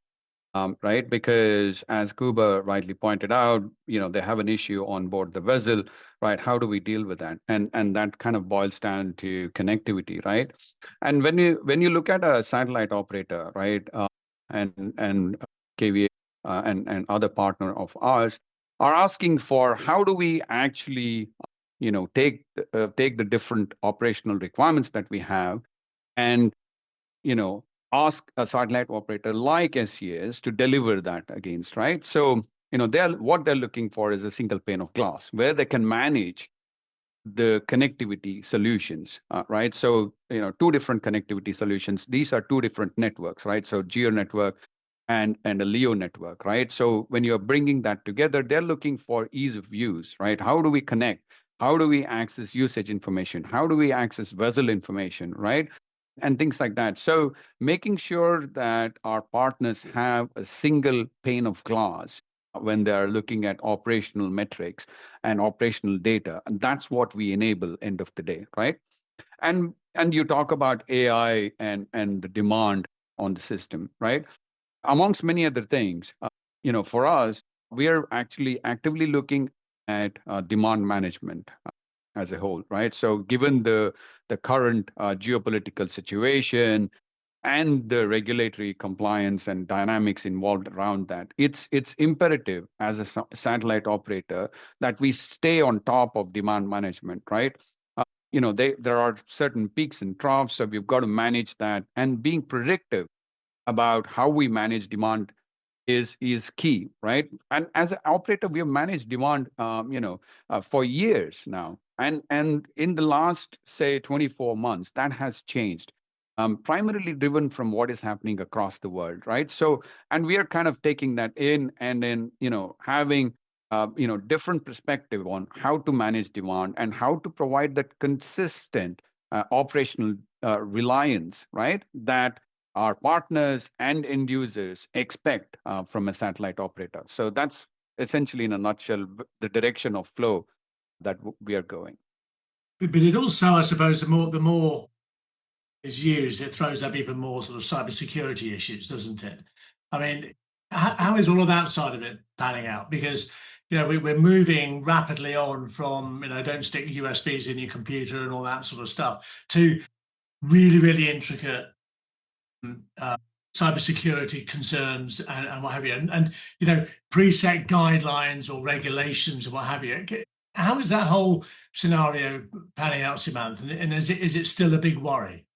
Speaker 6: right? Because as Kuba rightly pointed out, they have an issue on board the vessel, right? How do we deal with that? And that kind of boils down to connectivity, right? And when you look at a satellite operator, right, and KVA and other partner of ours are asking for how do we actually, take the different operational requirements that we have, and ask a satellite operator like SES to deliver that against, right? So, what they're looking for is a single pane of glass where they can manage the connectivity solutions, right? So, two different connectivity solutions. These are two different networks, right? So, GEO network and a LEO network, right? So, when you're bringing that together, they're looking for ease of use, right? How do we connect? How do we access usage information? How do we access vessel information, right? And things like that. So making sure that our partners have a single pane of glass when they are looking at operational metrics and operational data, and that's what we enable end of the day, right? And you talk about AI and the demand on the system, right? Amongst many other things, for us, we are actually actively looking at demand management as a whole, right? So given the current geopolitical situation and the regulatory compliance and dynamics involved around that, it's imperative as a satellite operator that we stay on top of demand management, right? There are certain peaks and troughs, so we've got to manage that, and being predictive about how we manage demand is key, right? And as an operator, we have managed demand, for years now, and in the last, say, 24 months, that has changed, primarily driven from what is happening across the world, right? So, and we are kind of taking that in, and then having different perspective on how to manage demand and how to provide that consistent operational reliance, right? That our partners and end users expect from a satellite operator. So that's essentially, in a nutshell, the direction of flow that we are going.
Speaker 1: But it also, I suppose, the more is used, it throws up even more sort of cybersecurity issues, doesn't it? I mean, how is all of that side of it panning out? Because we're moving rapidly on from don't stick USBs in your computer and all that sort of stuff to really, really intricate cybersecurity concerns and what have you, and preset guidelines or regulations and what have you. How is that whole scenario panning out, Samantha? And is it still a big worry?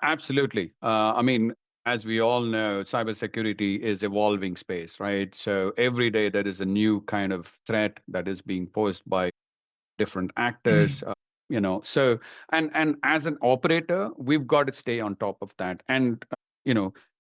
Speaker 6: Absolutely. I mean, as we all know, cybersecurity is evolving space, right? So every day there is a new kind of threat that is being posed by different actors. So and as an operator, we've got to stay on top of that, and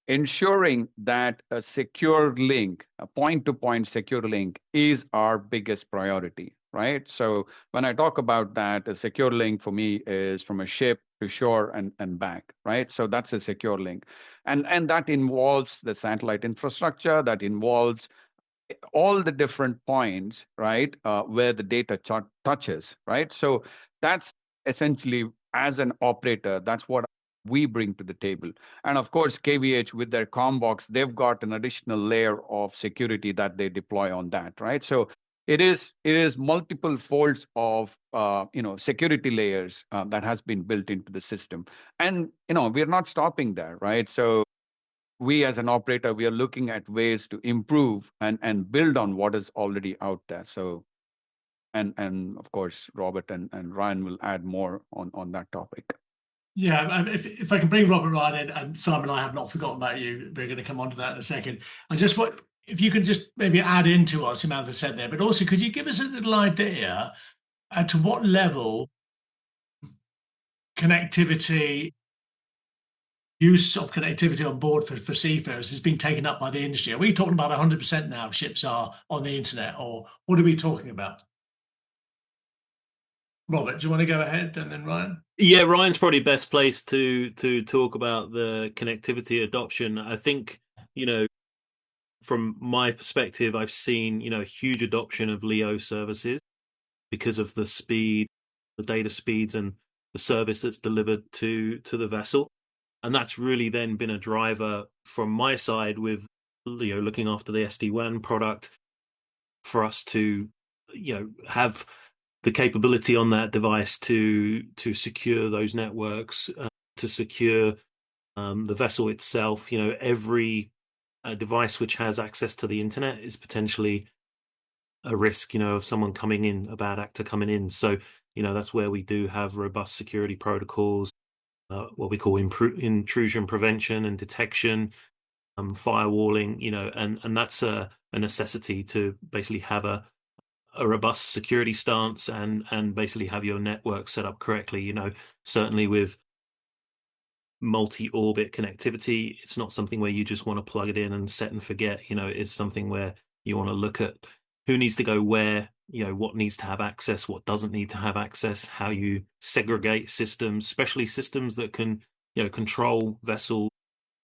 Speaker 6: ensuring that a secure link, a point-to-point secure link, is our biggest priority, right? So when I talk about that, a secure link for me is from a ship to shore and back, right? So that's a secure link, and that involves the satellite infrastructure, that involves all the different points, right, where the data touches, right? So that's essentially, as an operator, that's what we bring to the table. And of course, KVH with their CommBox, they've got an additional layer of security that they deploy on that, right? So it is multiple folds of security layers that has been built into the system, and we're not stopping there, right? So we as an operator, we are looking at ways to improve and build on what is already out there. So, and of course, Robert and Ryan will add more on that topic.
Speaker 1: Yeah, if I can bring Robert right in, and Simon, I have not forgotten about you. We're going to come on to that in a second. I just want if you could just maybe add into what Samantha said there, but also could you give us a little idea to what level connectivity, use of connectivity on board for seafarers has been taken up by the industry? Are we talking about 100% now ships are on the internet, or what are we talking about? Robert, do you want to go ahead and then Ryan?
Speaker 3: Yeah, Ryan's probably best placed to talk about the connectivity adoption. I think, from my perspective, I've seen, a huge adoption of LEO services because of the speed, the data speeds, and the service that's delivered to the vessel. And that's really then been a driver from my side with looking after the SD-WAN product for us to have the capability on that device to secure those networks, to secure the vessel itself. Every device which has access to the internet is potentially a risk, of someone coming in, a bad actor coming in. So that's where we do have robust security protocols, what we call intrusion prevention and detection, firewalling, and that's a necessity to basically have a robust security stance and basically have your network set up correctly. Certainly with multi-orbit connectivity, it's not something where you just want to plug it in and set and forget. It's something where you want to look at who needs to go where, what needs to have access, what doesn't need to have access, how you segregate systems, especially systems that can, control vessel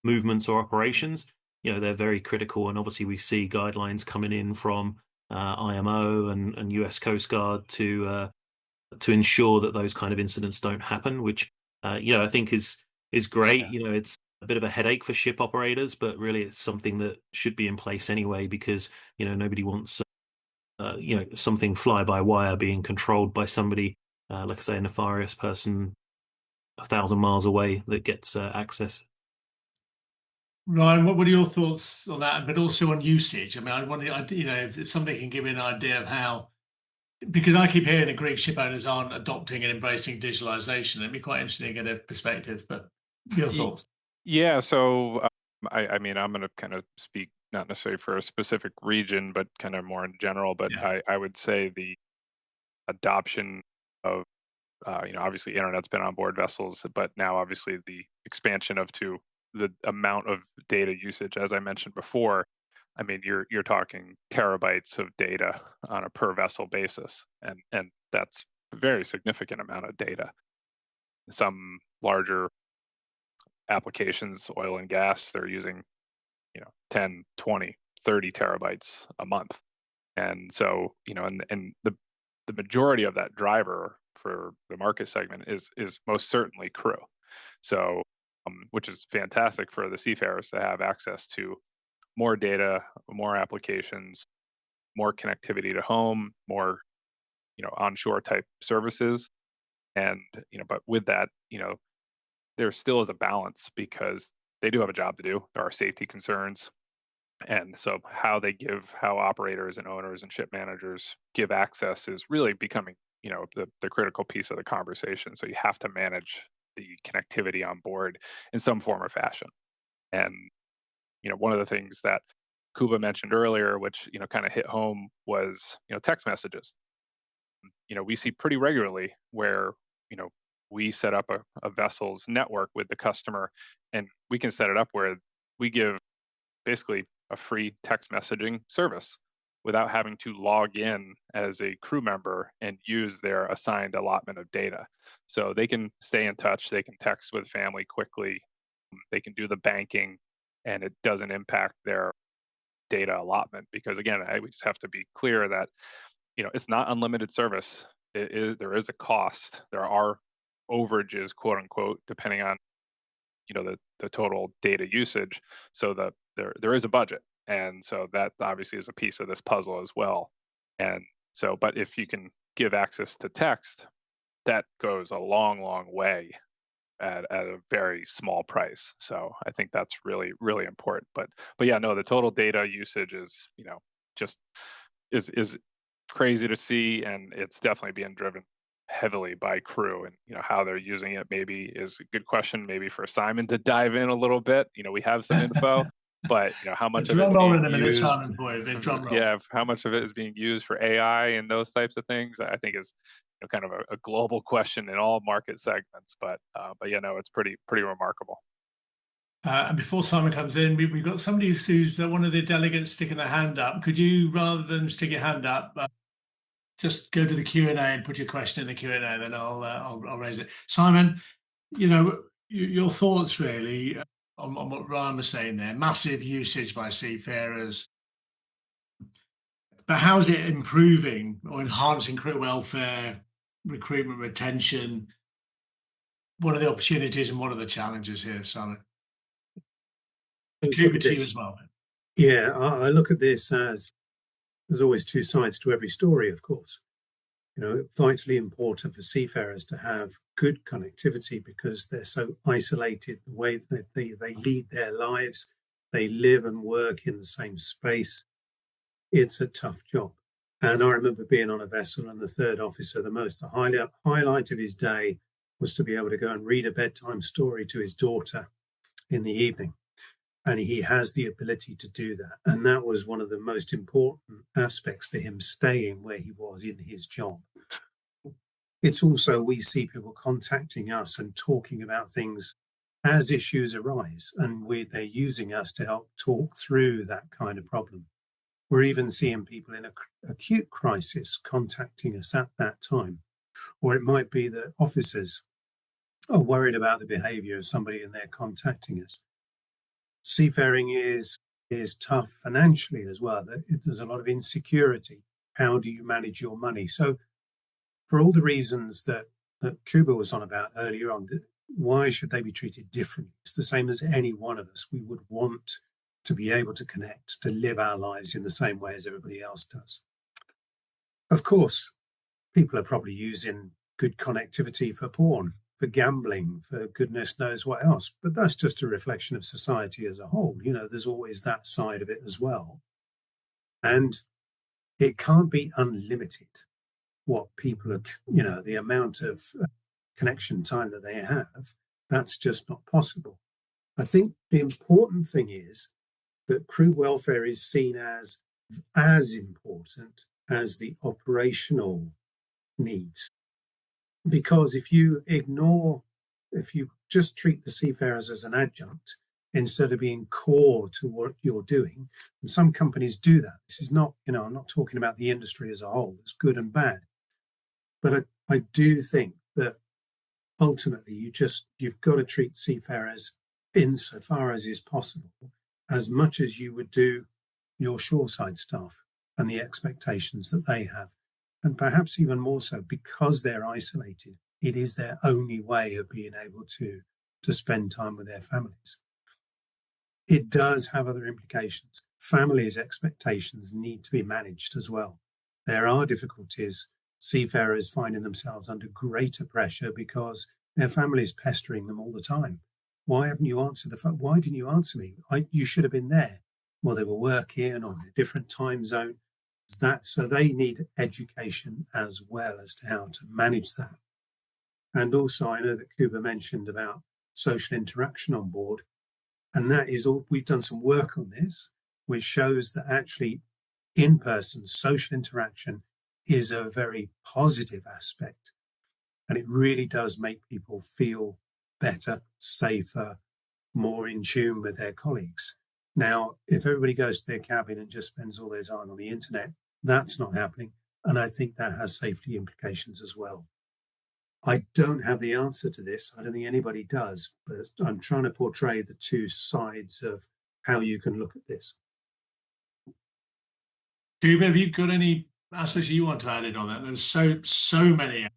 Speaker 3: movements or operations. They're very critical. And obviously we see guidelines coming in from IMO and US Coast Guard to ensure that those kind of incidents don't happen, which, I think is great. It's a bit of a headache for ship operators, but really it's something that should be in place anyway, because, nobody wants something fly by wire being controlled by somebody, like I say, a nefarious person 1,000 miles away that gets access.
Speaker 1: Ryan, what are your thoughts on that, but also on usage? I mean, I wonder, if somebody can give me an idea of how, because I keep hearing the Greek ship owners aren't adopting and embracing digitalization. It'd be quite interesting to get a perspective, but your thoughts?
Speaker 2: Yeah, so I mean, I'm going to kind of speak not necessarily for a specific region, but kind of more in general. But
Speaker 1: Yeah.
Speaker 2: I would say the adoption of, obviously internet's been on board vessels, but now obviously the expansion to the amount of data usage, as I mentioned before. I mean, you're talking terabytes of data on a per vessel basis, and that's a very significant amount of data. Some larger applications, oil and gas, they're using 10, 20, 30 terabytes a month. And so, and the majority of that driver for the market segment is most certainly crew. So, which is fantastic for the seafarers to have access to more data, more applications, more connectivity to home, more, onshore type services. And, but with that, there still is a balance because they do have a job to do. There are safety concerns. And so how operators and owners and ship managers give access is really becoming, the critical piece of the conversation. So you have to manage the connectivity on board in some form or fashion. And, one of the things that Kuba mentioned earlier, which, kind of hit home was, text messages. We see pretty regularly where, we set up a vessel's network with the customer, and we can set it up where we give basically a free text messaging service without having to log in as a crew member and use their assigned allotment of data. So they can stay in touch, they can text with family quickly, they can do the banking, and it doesn't impact their data allotment. Because again, we just have to be clear that, it's not unlimited service. There is a cost. There are overages, quote unquote, depending on, the total data usage. So that there is a budget. And so that obviously is a piece of this puzzle as well. And so, but if you can give access to text, that goes a long, long way at a very small price. So I think that's really, really important. But yeah, no, the total data usage is, just is crazy to see. And it's definitely being driven heavily by crew, and how they're using it maybe is a good question maybe for Simon to dive in a little bit. We have some info, But how much of
Speaker 1: Drum
Speaker 2: it's
Speaker 1: roll
Speaker 2: being
Speaker 1: in a minute,
Speaker 2: used,
Speaker 1: Simon, for you. Big drum roll.
Speaker 2: yeah, how much of it is being used for AI and those types of things, I think is kind of a global question in all market segments. But it's pretty remarkable.
Speaker 1: And before Simon comes in, we've got somebody who's one of the delegates sticking their hand up. Could you, rather than stick your hand up, just go to the Q&A and put your question in the Q&A, then I'll raise it. Simon, your thoughts really on what Ryan was saying there. Massive usage by seafarers, but how is it improving or enhancing crew welfare, recruitment, retention? What are the opportunities and what are the challenges here, Simon? Cuba to you as well.
Speaker 4: Yeah, I look at this as there's always two sides to every story, of course. Vitally important for seafarers to have good connectivity because they're so isolated, the way that they lead their lives, they live and work in the same space. It's a tough job. And I remember being on a vessel and the third officer, the highlight of his day was to be able to go and read a bedtime story to his daughter in the evening. And he has the ability to do that. And that was one of the most important aspects for him staying where he was in his job. It's also, we see people contacting us and talking about things as issues arise. And they're using us to help talk through that kind of problem. We're even seeing people in an acute crisis contacting us at that time. Or it might be that officers are worried about the behavior of somebody and they're contacting us. Seafaring is tough financially as well. There's a lot of insecurity. How do you manage your money? So for all the reasons that Kuba was on about earlier on, why should they be treated differently? It's the same as any one of us. We would want to be able to connect, to live our lives in the same way as everybody else does. Of course, people are probably using good connectivity for porn, for gambling, for goodness knows what else. But that's just a reflection of society as a whole. There's always that side of it as well. And it can't be unlimited what people are, the amount of connection time that they have. That's just not possible. I think the important thing is that crew welfare is seen as important as the operational needs. Because if you just treat the seafarers as an adjunct instead of being core to what you're doing, and some companies do that. This is not, I'm not talking about the industry as a whole. It's good and bad. But I do think that ultimately you've got to treat seafarers insofar as is possible, as much as you would do your shoreside staff and the expectations that they have. And perhaps even more so because they're isolated, it is their only way of being able to spend time with their families. It does have other implications. Families' expectations need to be managed as well. There are difficulties, seafarers finding themselves under greater pressure because their families pestering them all the time. Why haven't you answered the phone? Why didn't you answer me? You should have been there. Well, they were working on a different time zone. So they need education as well as to how to manage that. And also, I know that Kuba mentioned about social interaction on board. And that is all, we've done some work on this, which shows that actually in-person social interaction is a very positive aspect. And it really does make people feel better, safer, more in tune with their colleagues. Now, if everybody goes to their cabin and just spends all their time on the internet, that's not happening. And I think that has safety implications as well. I don't have the answer to this. I don't think anybody does, but I'm trying to portray the two sides of how you can look at this.
Speaker 1: Kuba, have you got any aspects you want to add in on that? There's so many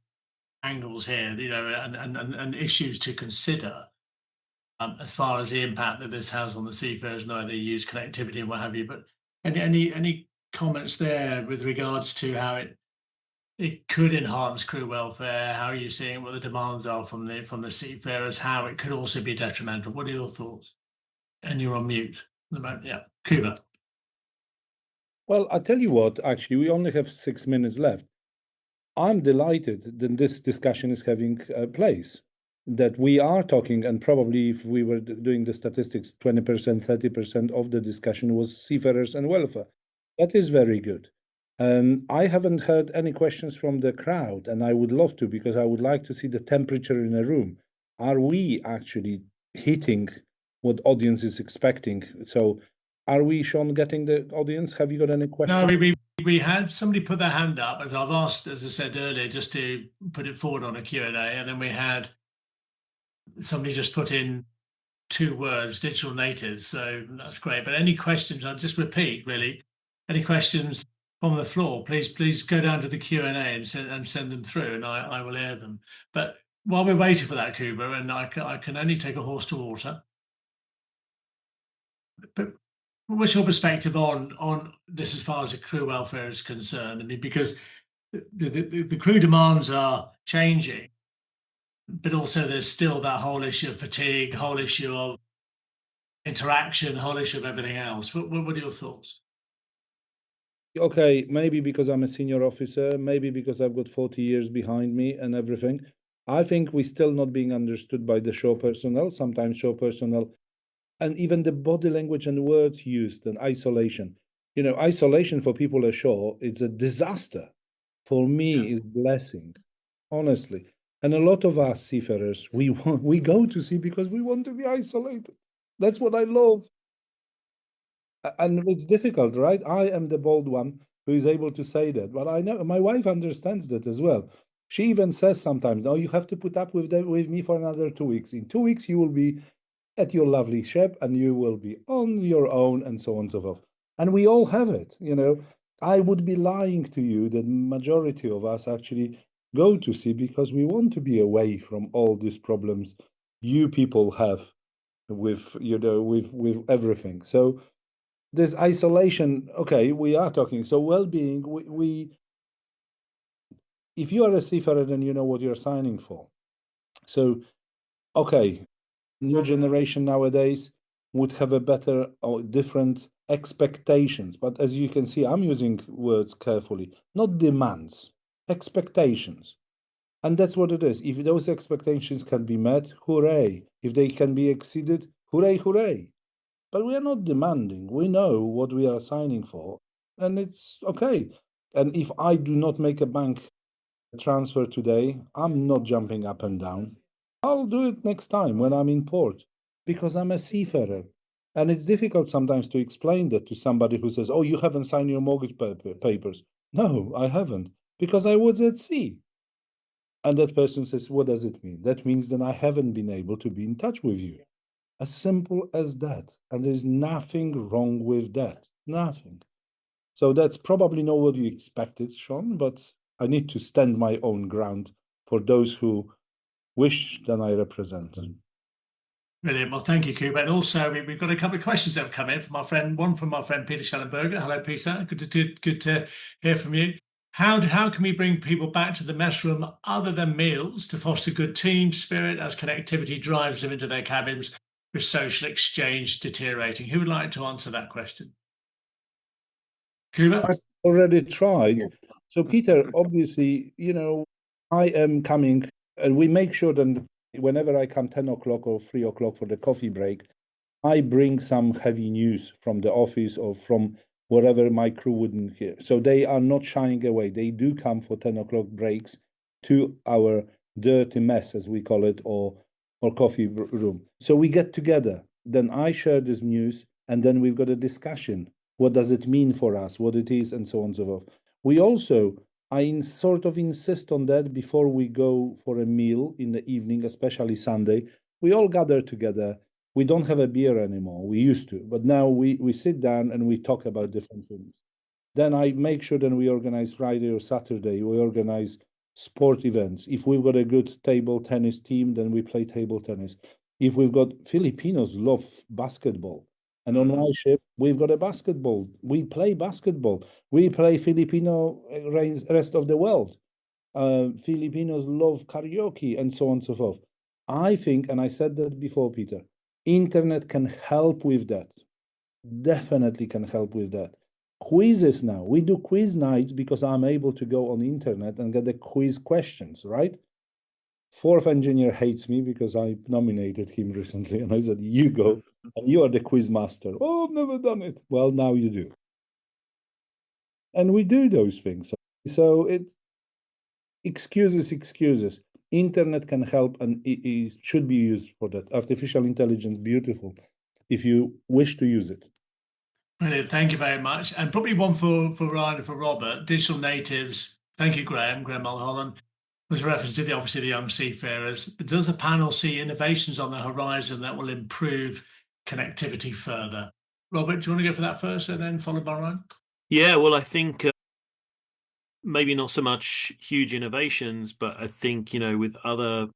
Speaker 1: angles here, and issues to consider as far as the impact that this has on the seafarers, knowing they use connectivity and what have you. But any comments there with regards to how it could enhance crew welfare? How are you seeing what the demands are from the seafarers? How it could also be detrimental? What are your thoughts? And you're on mute at the moment. Yeah, Kuba.
Speaker 5: Well, I tell you what, actually, we only have 6 minutes left. I'm delighted that this discussion is having place that we are talking, and probably if we were doing the statistics, 20%, 30% of the discussion was seafarers and welfare. That is very good. I haven't heard any questions from the crowd, and I would love to, because I would like to see the temperature in a room. Are we actually hitting what audience is expecting? So are we, Sean, getting the audience? Have you got any questions?
Speaker 1: No, we had somebody put their hand up, as I've asked, as I said earlier, just to put it forward on a Q&A, and then we had somebody just put in 2 words, digital natives, so that's great. But any questions, I'll just repeat, really, any questions from the floor, please go down to the Q&A and send them through, and I will air them. But while we're waiting for that, Kuba, and I can only take a horse to water, but what's your perspective on this as far as the crew welfare is concerned? I mean, because the crew demands are changing, but also there's still that whole issue of fatigue, whole issue of interaction, whole issue of everything else. What are your thoughts?
Speaker 5: Okay, maybe because I'm a senior officer, maybe because I've got 40 years behind me and everything. I think we're still not being understood by the shore personnel. Sometimes shore personnel, and even the body language and words used, and isolation. You know, isolation for people ashore, it's a disaster. For me, is blessing, honestly. And a lot of us seafarers, we go to sea because we want to be isolated. That's what I love. And it's difficult, right? I am the bold one who is able to say that, but I know my wife understands that as well. She even says sometimes, "No, you have to put up with me for another 2 weeks. In 2 weeks, you will be at your lovely ship, and you will be on your own," and so on and so forth. And we all have it, you know. I would be lying to you that majority of us actually go to sea because we want to be away from all these problems you people have with, you know, with everything. So this isolation, okay, we are talking. So well-being, we if you are a seafarer, then you know what you're signing for. So, okay, new generation nowadays would have a better or different expectations. But as you can see, I'm using words carefully, not demands, expectations. And that's what it is. If those expectations can be met, hooray. If they can be exceeded, hooray, hooray. But we are not demanding. We know what we are signing for, and it's okay. And if I do not make a bank transfer today, I'm not jumping up and down. I'll do it next time when I'm in port, because I'm a seafarer. And it's difficult sometimes to explain that to somebody who says, "Oh, you haven't signed your mortgage papers." No, I haven't, because I was at sea. And that person says, "What does it mean?" That means that I haven't been able to be in touch with you. As simple as that. And there's nothing wrong with that. Nothing. So that's probably not what you expected, Sean, but I need to stand my own ground for those who wish that I represent.
Speaker 1: Brilliant. Well, thank you, Kuba. And also, we've got a couple of questions that have come in from our friend. One from our friend Peter Schellenberger. Hello, Peter. Good to hear from you. How can we bring people back to the mess room other than meals to foster good team spirit as connectivity drives them into their cabins with social exchange deteriorating? Who would like to answer that question? Kuba?
Speaker 5: I've already tried. So, Peter, obviously, you know, I am coming, and we make sure that whenever I come 10 o'clock or 3 o'clock for the coffee break, I bring some heavy news from the office or from wherever my crew wouldn't hear. So they are not shying away. They do come for 10 o'clock breaks to our dirty mess, as we call it, or coffee room. So we get together. Then I share this news, and then we've got a discussion. What does it mean for us? What it is, and so on and so forth. We also, sort of insist on that before we go for a meal in the evening, especially Sunday. We all gather together. We don't have a beer anymore. We used to, but now we sit down and we talk about different things. Then I make sure that we organize Friday or Saturday. We organize sport events. If we've got a good table tennis team, then we play table tennis. If we've got Filipinos love basketball, and on my ship we've got a basketball. We play basketball. We play Filipino rest of the world. Filipinos love karaoke and so on and so forth. I think, and I said that before, Peter, internet can help with that. Definitely can help with that. Quizzes now. We do quiz nights because I'm able to go on internet and get the quiz questions, right? Fourth engineer hates me because I nominated him recently, and I said, "You go, and you are the quiz master." Oh, I've never done it. Well, now you do, and we do those things. So it excuses. Internet can help, and it should be used for that. Artificial intelligence, beautiful, if you wish to use it.
Speaker 1: Brilliant. Thank you very much. And probably one for Ryan and for Robert, digital natives. Thank you, Graham Mulholland. Was a reference to obviously the young seafarers. Does the panel see innovations on the horizon that will improve connectivity further? Robert, do you want to go for that first and then followed by Ryan?
Speaker 3: Yeah, well, I think maybe not so much huge innovations, but I think, with other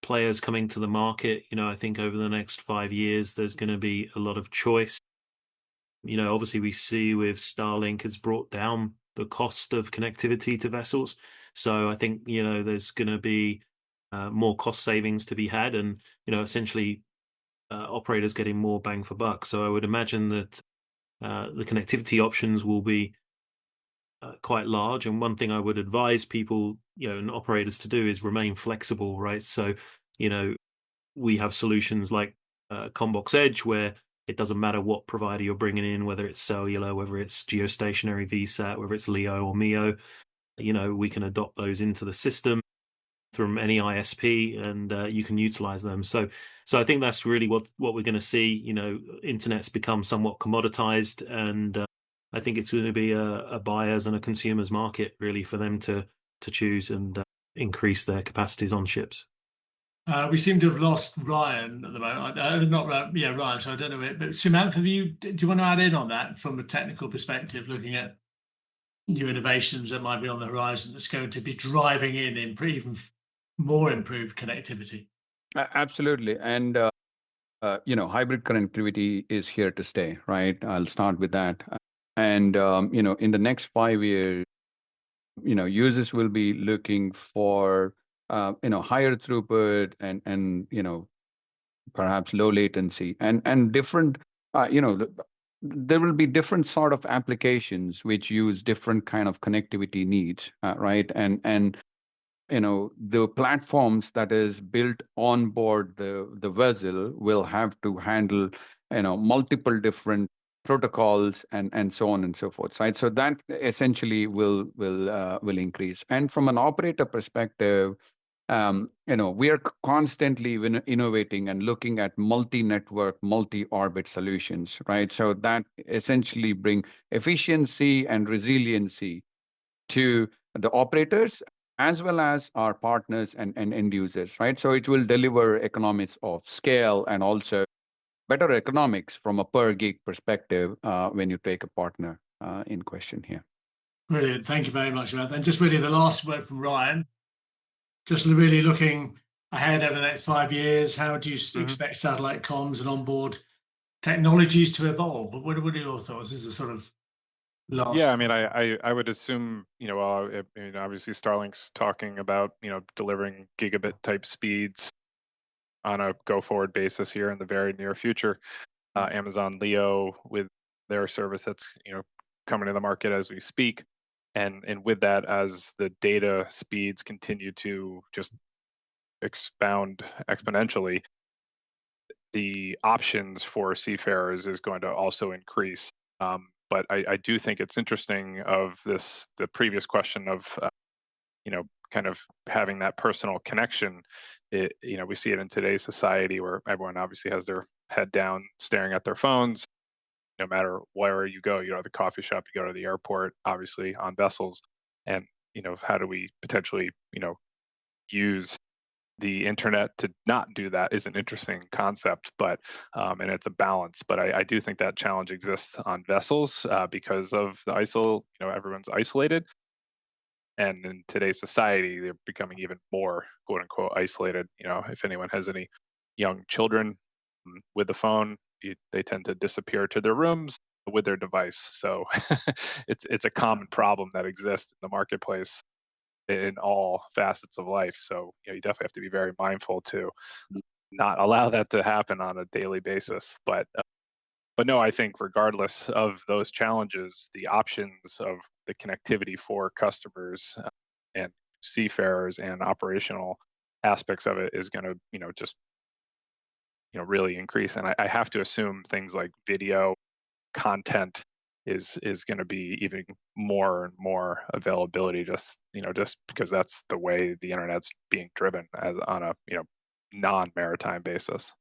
Speaker 3: players coming to the market, I think over the next 5 years, there's going to be a lot of choice. Obviously we see with Starlink has brought down the cost of connectivity to vessels. So I think, there's going to be more cost savings to be had, and, essentially operators getting more bang for buck. So I would imagine that the connectivity options will be quite large. And one thing I would advise people, and operators to do is remain flexible, right? So, we have solutions like CommBox Edge, where it doesn't matter what provider you're bringing in, whether it's cellular, whether it's geostationary VSAT, whether it's LEO or MEO, we can adopt those into the system from any ISP, and you can utilize them. So I think that's really what we're going to see. Internet's become somewhat commoditized, and I think it's going to be a buyer's and a consumer's market, really, for them to choose and increase their capacities on ships.
Speaker 1: We seem to have lost Ryan at the moment. Ryan. So I don't know it. But Samantha, do you want to add in on that from a technical perspective, looking at new innovations that might be on the horizon that's going to be driving in even more improved connectivity?
Speaker 6: Absolutely, and hybrid connectivity is here to stay, right? I'll start with that. And in the next 5 years, users will be looking for higher throughput and perhaps low latency and different there will be different sort of applications which use different kind of connectivity needs, right? And the platforms that is built on board the vessel will have to handle multiple different protocols and so on and so forth, right? So that essentially will increase. And from an operator perspective, we are constantly innovating and looking at multi-network, multi-orbit solutions, right? So that essentially bring efficiency and resiliency to the operators as well as our partners and end users, right? So it will deliver economies of scale and also better economics from a per gig perspective when you take a partner in question here.
Speaker 1: Brilliant. Thank you very much, Matt. And just really the last word from Ryan, just really looking ahead over the next 5 years, how do you expect satellite comms and onboard technologies to evolve? What are your thoughts? This is sort of last.
Speaker 2: Yeah, I mean, I would assume, obviously Starlink's talking about, delivering gigabit type speeds on a go forward basis here in the very near future. Amazon LEO with their service that's, coming to the market as we speak. And with that, as the data speeds continue to just expound exponentially, the options for seafarers is going to also increase. But I do think it's interesting of the previous question of, kind of having that personal connection. We see it in today's society where everyone obviously has their head down, staring at their phones, no matter where you go, the coffee shop, you go to the airport, obviously on vessels. And, how do we potentially, use the internet to not do that is an interesting concept, but and it's a balance. But I do think that challenge exists on vessels because of the everyone's isolated. And in today's society, they're becoming even more quote unquote isolated. If anyone has any young children with the phone, they tend to disappear to their rooms with their device. So it's a common problem that exists in the marketplace in all facets of life. So you definitely have to be very mindful to not allow that to happen on a daily basis. But no, I think regardless of those challenges, the options of the connectivity for customers and seafarers and operational aspects of it is going to, just, really increase. And I have to assume things like video content is going to be even more and more availability, just because that's the way the internet's being driven on a non-maritime basis.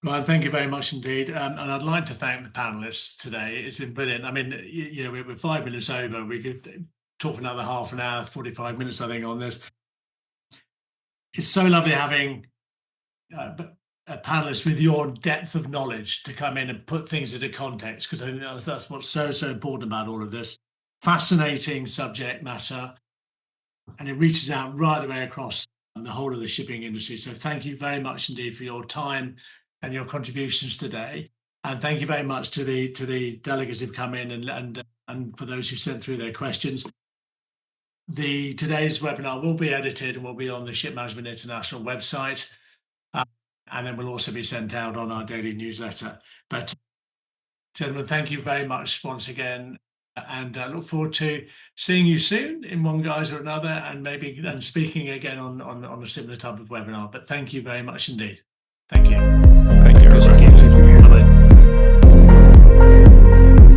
Speaker 1: Ryan, thank you very much indeed. And I'd like to thank the panelists today. It's been brilliant. I mean, we're 5 minutes over. We could talk for another half an hour, 45 minutes, I think, on this. It's so lovely having a panelist with your depth of knowledge to come in and put things into context, because I think that's what's so important about all of this. Fascinating subject matter, and it reaches out right the way across the whole of the shipping industry. So thank you very much indeed for your time and your contributions today, and thank you very much to the delegates who've come in and for those who sent through their questions. Today's webinar will be edited and will be on the Ship Management International website, and then will also be sent out on our daily newsletter. But gentlemen, thank you very much once again, and I look forward to seeing you soon in one guise or another, and maybe speaking again on a similar type of webinar. But thank you very much indeed. Thank you.